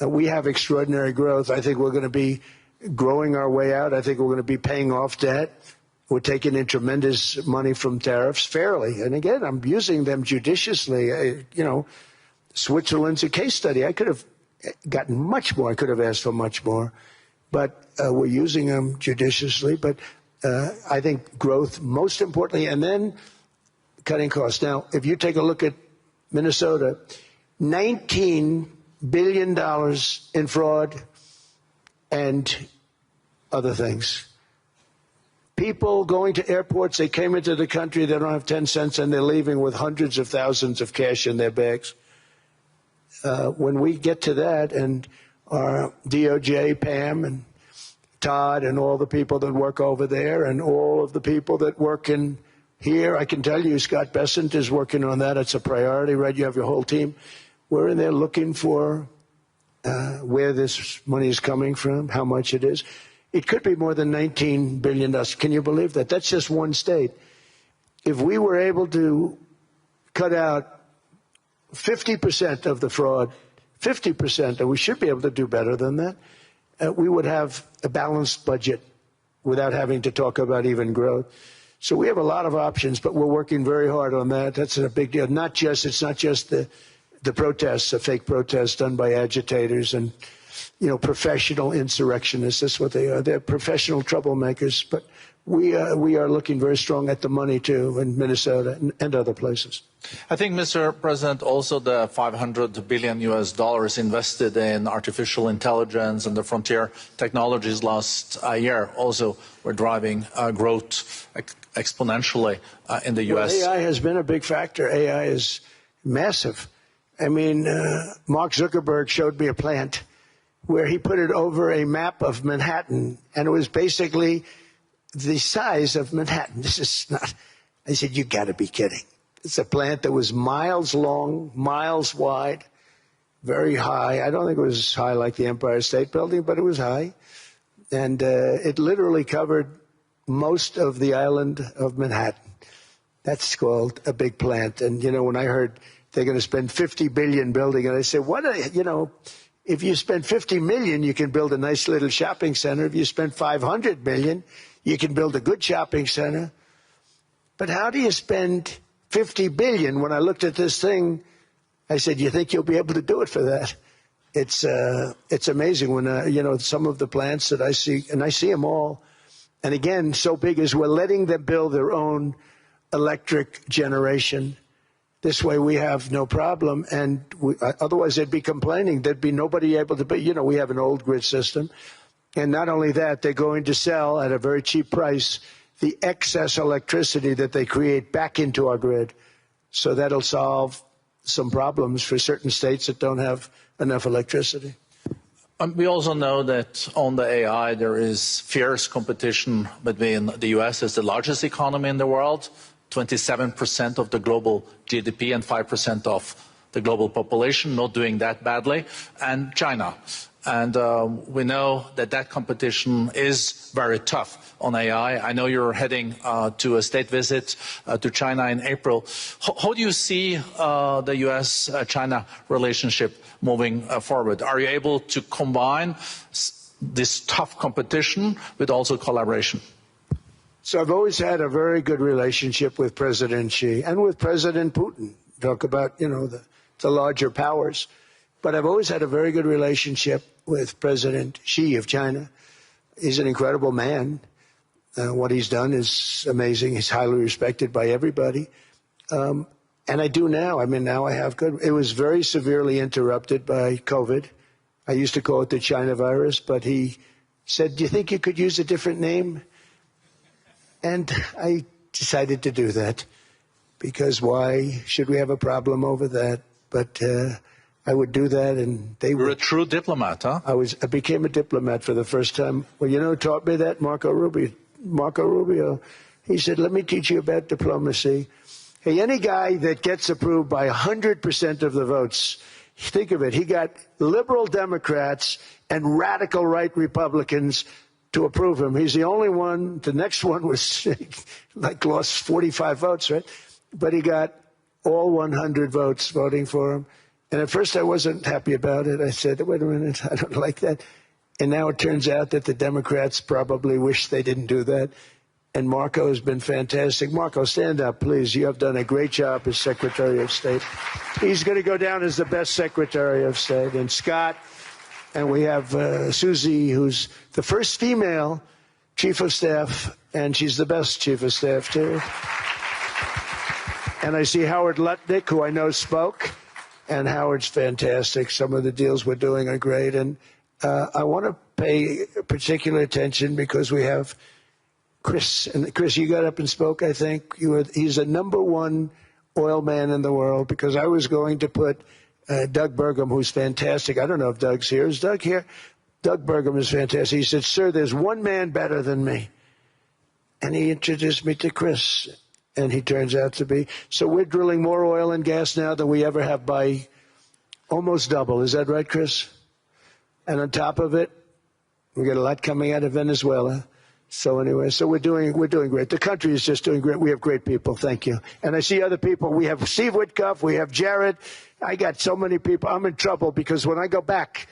We have extraordinary growth. I think we're going to be growing our way out. I think we're going to be paying off debt. We're taking in tremendous money from tariffs fairly. And again, I'm using them judiciously. You know, Switzerland's a case study. I could have gotten much more. I could have asked for much more. But we're using them judiciously. But I think growth, most importantly, and then cutting costs. Now, if you take a look at Minnesota, $19 billion in fraud and other things. People going to airports, they came into the country, they don't have 10 cents, and they're leaving with hundreds of thousands of cash in their bags. When we get to that, and our DOJ, Pam, and Todd, and all the people that work over there, and all of the people that work in here, I can tell you, Scott Bessent is working on that. It's a priority, right? You have your whole team. We're in there looking for where this money is coming from, how much it is. It could be more than $19 billion. Can you believe that? That's just one state. If we were able to cut out 50% of the fraud, 50%, and we should be able to do better than that, we would have a balanced budget without having to talk about even growth. So we have a lot of options, but we're working very hard on that. That's a big deal. It's not just the protests, the fake protests done by agitators and, you know, professional insurrectionists. That's what they are. They're professional troublemakers. But we are looking very strong at the money, too, in Minnesota and other places. I think, Mr. President, also the $500 billion invested in artificial intelligence and the frontier technologies last year also were driving growth exponentially in the U.S. Well, AI has been a big factor. AI is massive. I mean, Mark Zuckerberg showed me a plant where he put it over a map of Manhattan, and it was basically the size of Manhattan. This is not, I said, you got to be kidding. It's a plant that was miles long, miles wide, very high. I don't think it was high like the Empire State Building, but it was high. And it literally covered most of the island of Manhattan. That's called a big plant. And, you know, when I heard they're going to spend $50 billion building, and I said, you know, if you spend $50 million, you can build a nice little shopping center. If you spend $500 million, you can build a good shopping center. But how do you spend $50 billion? When I looked at this thing, I said, you think you'll be able to do it for that? It's amazing when, you know, some of the plants that I see, and I see them all. And again, so big is we're letting them build their own electric generation. This way we have no problem. And otherwise they'd be complaining. There'd be nobody able to, you know, we have an old grid system. And not only that, they're going to sell at a very cheap price the excess electricity that they create back into our grid. So that'll solve some problems for certain states that don't have enough electricity. We also know that on the AI there is fierce competition between the U.S. as the largest economy in the world 27% of the global GDP and 5% of the global population, not doing that badly, and China. And we know that that competition is very tough on AI. I know you're heading to a state visit to China in April. How do you see the U.S.-China relationship moving forward? Are you able to combine this tough competition with also collaboration? So I've always had a very good relationship with President Xi and with President Putin. Talk about, the larger powers. But I've always had a very good relationship with President Xi of China. He's an incredible man. What he's done is amazing. He's highly respected by everybody. And I do now. I mean, now I have good. It was very severely interrupted by COVID. I used to call it the China virus, but he said, do you think you could use a different name? And I decided to do that because why should we have a problem over that? But I would do that, and they were a true diplomat, huh? I became a diplomat for the first time. Well, you know who taught me that? Marco Rubio. He said, let me teach you about diplomacy. Hey, any guy that gets approved by 100% of the votes, think of it, he got liberal Democrats and radical right Republicans to approve him. He's the only one. The next one was lost 45 votes, right? But he got all 100 votes voting for him. And at first I wasn't happy about it. I said, wait a minute, I don't like that. And now it turns out that the Democrats probably wish they didn't do that. And Marco has been fantastic. Marco, stand up, please. You have done a great job as Secretary of State. He's going to go down as the best Secretary of State. And Scott, and we have Susie, who's the first female Chief of Staff, and she's the best Chief of Staff, too. And I see Howard Lutnick, who I know spoke. And Howard's fantastic. Some of the deals we're doing are great. And I want to pay particular attention because we have Chris. And Chris, you got up and spoke, I think. He's the #1 oil man in the world because I was going to put Doug Burgum, who's fantastic. I don't know if Doug's here. Is Doug here? Doug Burgum is fantastic. He said, sir, there's one man better than me. And he introduced me to Chris. And he turns out to be. So we're drilling more oil and gas now than we ever have by almost double. Is that right, Chris? And on top of it, we get a lot coming out of Venezuela. So anyway, so we're doing great. The country is just doing great. We have great people. Thank you. And I see other people. We have Steve Witkoff. We have Jared. I got so many people. I'm in trouble because when I go back,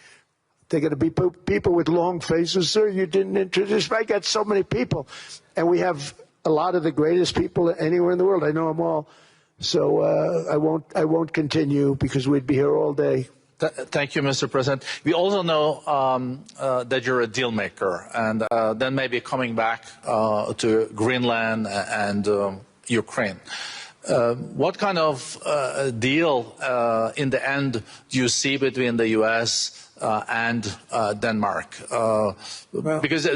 they're going to be people with long faces. Sir, you didn't introduce me. I got so many people. And we have a lot of the greatest people anywhere in the world. I know them all. So I won't continue because we'd be here all day. Thank you, Mr. President. We also know that you're a deal maker, and then maybe coming back to Greenland and Ukraine. What kind of deal in the end do you see between the U.S. And Denmark? Because,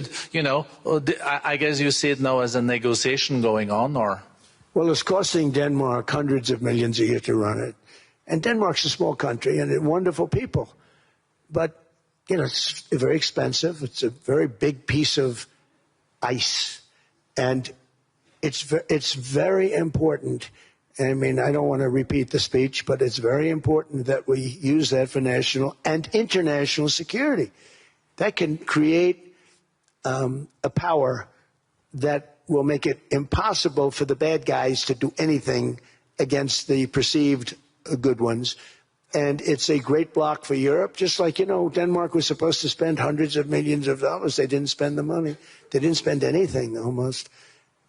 I guess you see it now as a negotiation going on, or? Well, it's costing Denmark hundreds of millions a year to run it. And Denmark's a small country and wonderful people. But, it's very expensive. It's a very big piece of ice. And it's very important. I mean, I don't want to repeat the speech, but it's very important that we use that for national and international security. That can create a power that will make it impossible for the bad guys to do anything against the perceived good ones. And it's a great block for Europe, just like, Denmark was supposed to spend hundreds of millions of dollars. They didn't spend the money. They didn't spend anything, almost.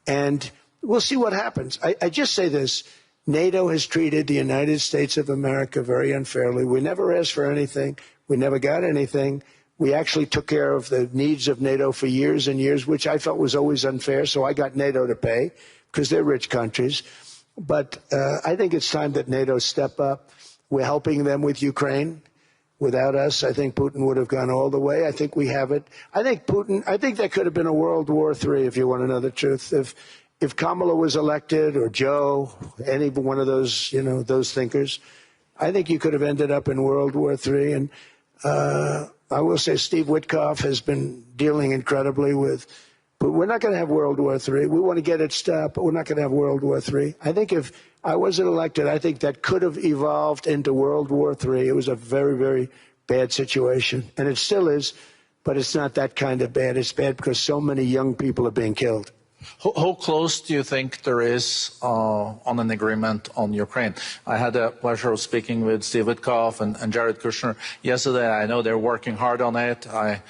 And we'll see what happens. I just say this. NATO has treated the United States of America very unfairly. We never asked for anything. We never got anything. We actually took care of the needs of NATO for years and years, which I felt was always unfair. So I got NATO to pay because they're rich countries. But I think it's time that NATO step up. We're helping them with Ukraine. Without us, I think Putin would have gone all the way. I think we have it. I think that could have been a World War III, if you want to know the truth. If Kamala was elected, or Joe, any one of those, those thinkers, I think you could have ended up in World War III. And I will say Steve Witkoff has been dealing incredibly with But we're not going to have World War III. We want to get it stopped, but we're not going to have World War III. I think if I wasn't elected, I think that could have evolved into World War III. It was a very, very bad situation, and it still is, but it's not that kind of bad. It's bad because so many young people are being killed. How close do you think there is on an agreement on Ukraine? I had the pleasure of speaking with Steve Witkoff and Jared Kushner yesterday. I know they're working hard on it. I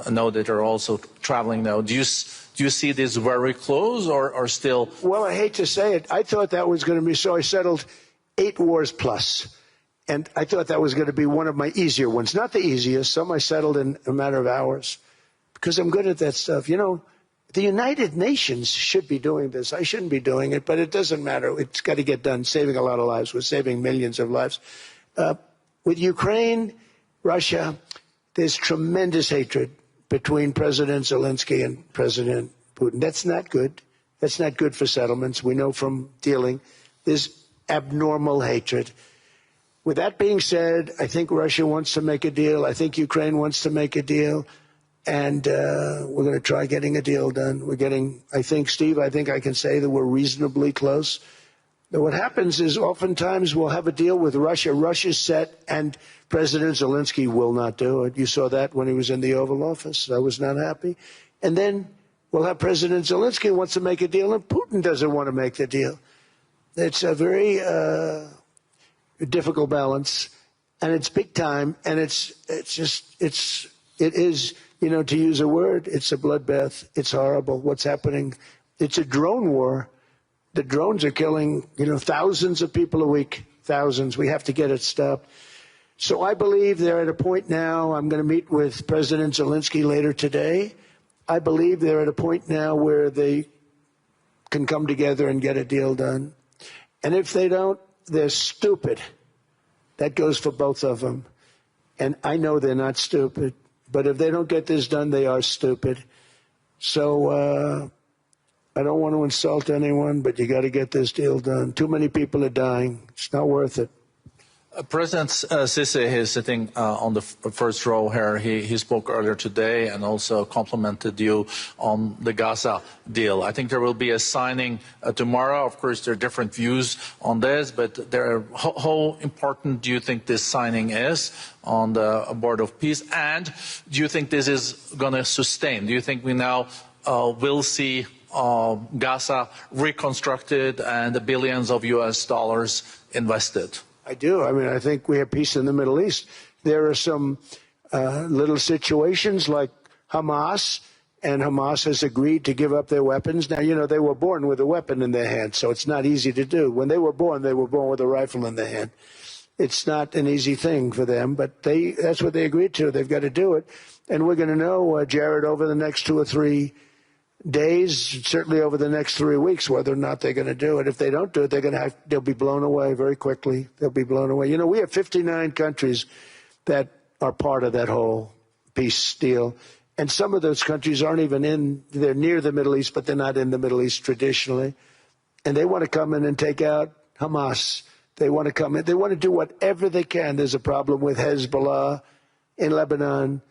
know that they're also traveling now. Do you see this very close or still? Well, I hate to say it. I thought that was going to be so. I settled 8 wars plus. And I thought that was going to be one of my easier ones. Not the easiest. Some I settled in a matter of hours because I'm good at that stuff. You know, the United Nations should be doing this. I shouldn't be doing it, but it doesn't matter. It's got to get done, saving a lot of lives. We're saving millions of lives. With Ukraine, Russia, there's tremendous hatred between President Zelensky and President Putin. That's not good. That's not good for settlements. We know from dealing. There's abnormal hatred. With that being said, I think Russia wants to make a deal. I think Ukraine wants to make a deal. And we're going to try getting a deal done. We're getting, I think, Steve, I think I can say that we're reasonably close. But what happens is oftentimes we'll have a deal with Russia. Russia's set, and President Zelensky will not do it. You saw that when he was in the Oval Office. I was not happy. And then we'll have President Zelensky wants to make a deal, and Putin doesn't want to make the deal. It's a very difficult balance, and it's big time, and it is, you know, to use a word, it's a bloodbath. It's horrible what's happening. It's a drone war. The drones are killing, you know, thousands of people a week, thousands. We have to get it stopped. So I believe they're at a point now. I'm going to meet with President Zelensky later today. I believe they're at a point now where they can come together and get a deal done. And if they don't, they're stupid. That goes for both of them. And I know they're not stupid. But if they don't get this done, they are stupid. So I don't want to insult anyone, but you got to get this deal done. Too many people are dying. It's not worth it. President Sisi is sitting on the first row here. He spoke earlier today and also complimented you on the Gaza deal. I think there will be a signing tomorrow. Of course, there are different views on this, but how important do you think this signing is on the Board of Peace? And do you think this is going to sustain? Do you think we now will see Gaza reconstructed and the billions of US dollars invested? I do. I mean, I think we have peace in the Middle East. There are some little situations like Hamas, and Hamas has agreed to give up their weapons. Now, you know, they were born with a weapon in their hand, so it's not easy to do. When they were born with a rifle in their hand. It's not an easy thing for them, but that's what they agreed to. They've got to do it. And we're going to know, Jared, over the next 2 or 3 days, certainly over the next 3 weeks, whether or not they're going to do it. If they don't do it, they'll be blown away very quickly. They'll be blown away. You know, we have 59 countries that are part of that whole peace deal. And some of those countries aren't even they're near the Middle East, but they're not in the Middle East traditionally. And they want to come in and take out Hamas. They want to come in. They want to do whatever they can. There's a problem with Hezbollah in Lebanon,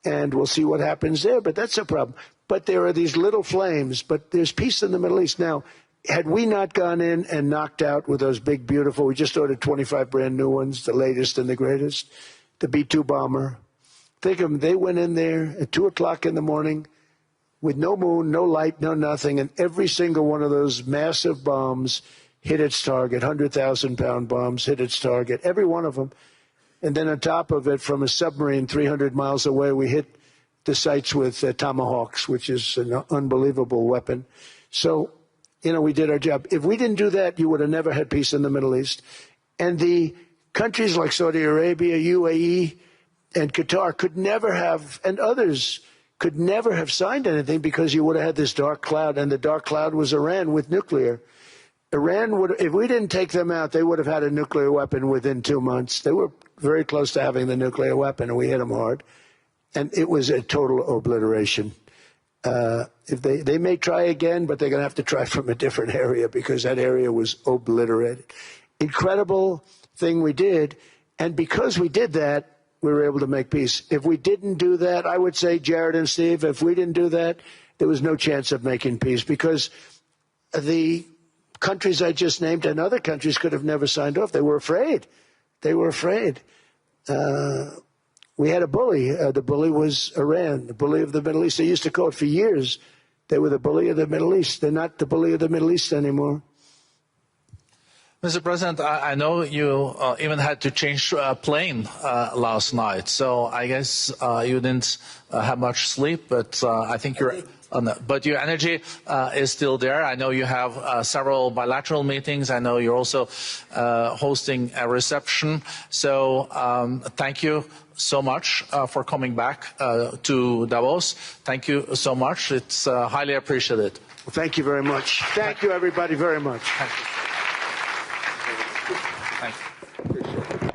and we'll see what happens there. But that's a problem. But there are these little flames, but there's peace in the Middle East. Now, had we not gone in and knocked out with those big, beautiful, we just ordered 25 brand new ones, the latest and the greatest, the B-2 bomber. Think of them, they went in there at 2 o'clock in the morning with no moon, no light, no nothing, and every single one of those massive bombs hit its target, 100,000-pound bombs hit its target, every one of them. And then on top of it, from a submarine 300 miles away, we hit the sites with tomahawks, which is an unbelievable weapon. So, you know, we did our job. If we didn't do that, you would have never had peace in the Middle East. And the countries like Saudi Arabia, UAE, and Qatar could never have, and others could never have signed anything because you would have had this dark cloud, and the dark cloud was Iran with nuclear. Iran would, if we didn't take them out, they would have had a nuclear weapon within 2 months. They were very close to having the nuclear weapon, and we hit them hard. And it was a total obliteration. If they may try again, but they're going to have to try from a different area because that area was obliterated. Incredible thing we did. And because we did that, we were able to make peace. If we didn't do that, I would say, Jared and Steve, if we didn't do that, there was no chance of making peace because the countries I just named and other countries could have never signed off. They were afraid. They were afraid. We had a bully. The bully was Iran, the bully of the Middle East. They used to call it for years. They were the bully of the Middle East. They're not the bully of the Middle East anymore. Mr. President, I know you even had to change a plane last night, so I guess you didn't have much sleep, but I think but your energy is still there. I know you have several bilateral meetings. I know you're also hosting a reception. So thank you so much for coming back to Davos. Thank you so much. It's highly appreciated. Well, thank you very much. Thank you, everybody, very much. Thank you. Thank you. Appreciate it.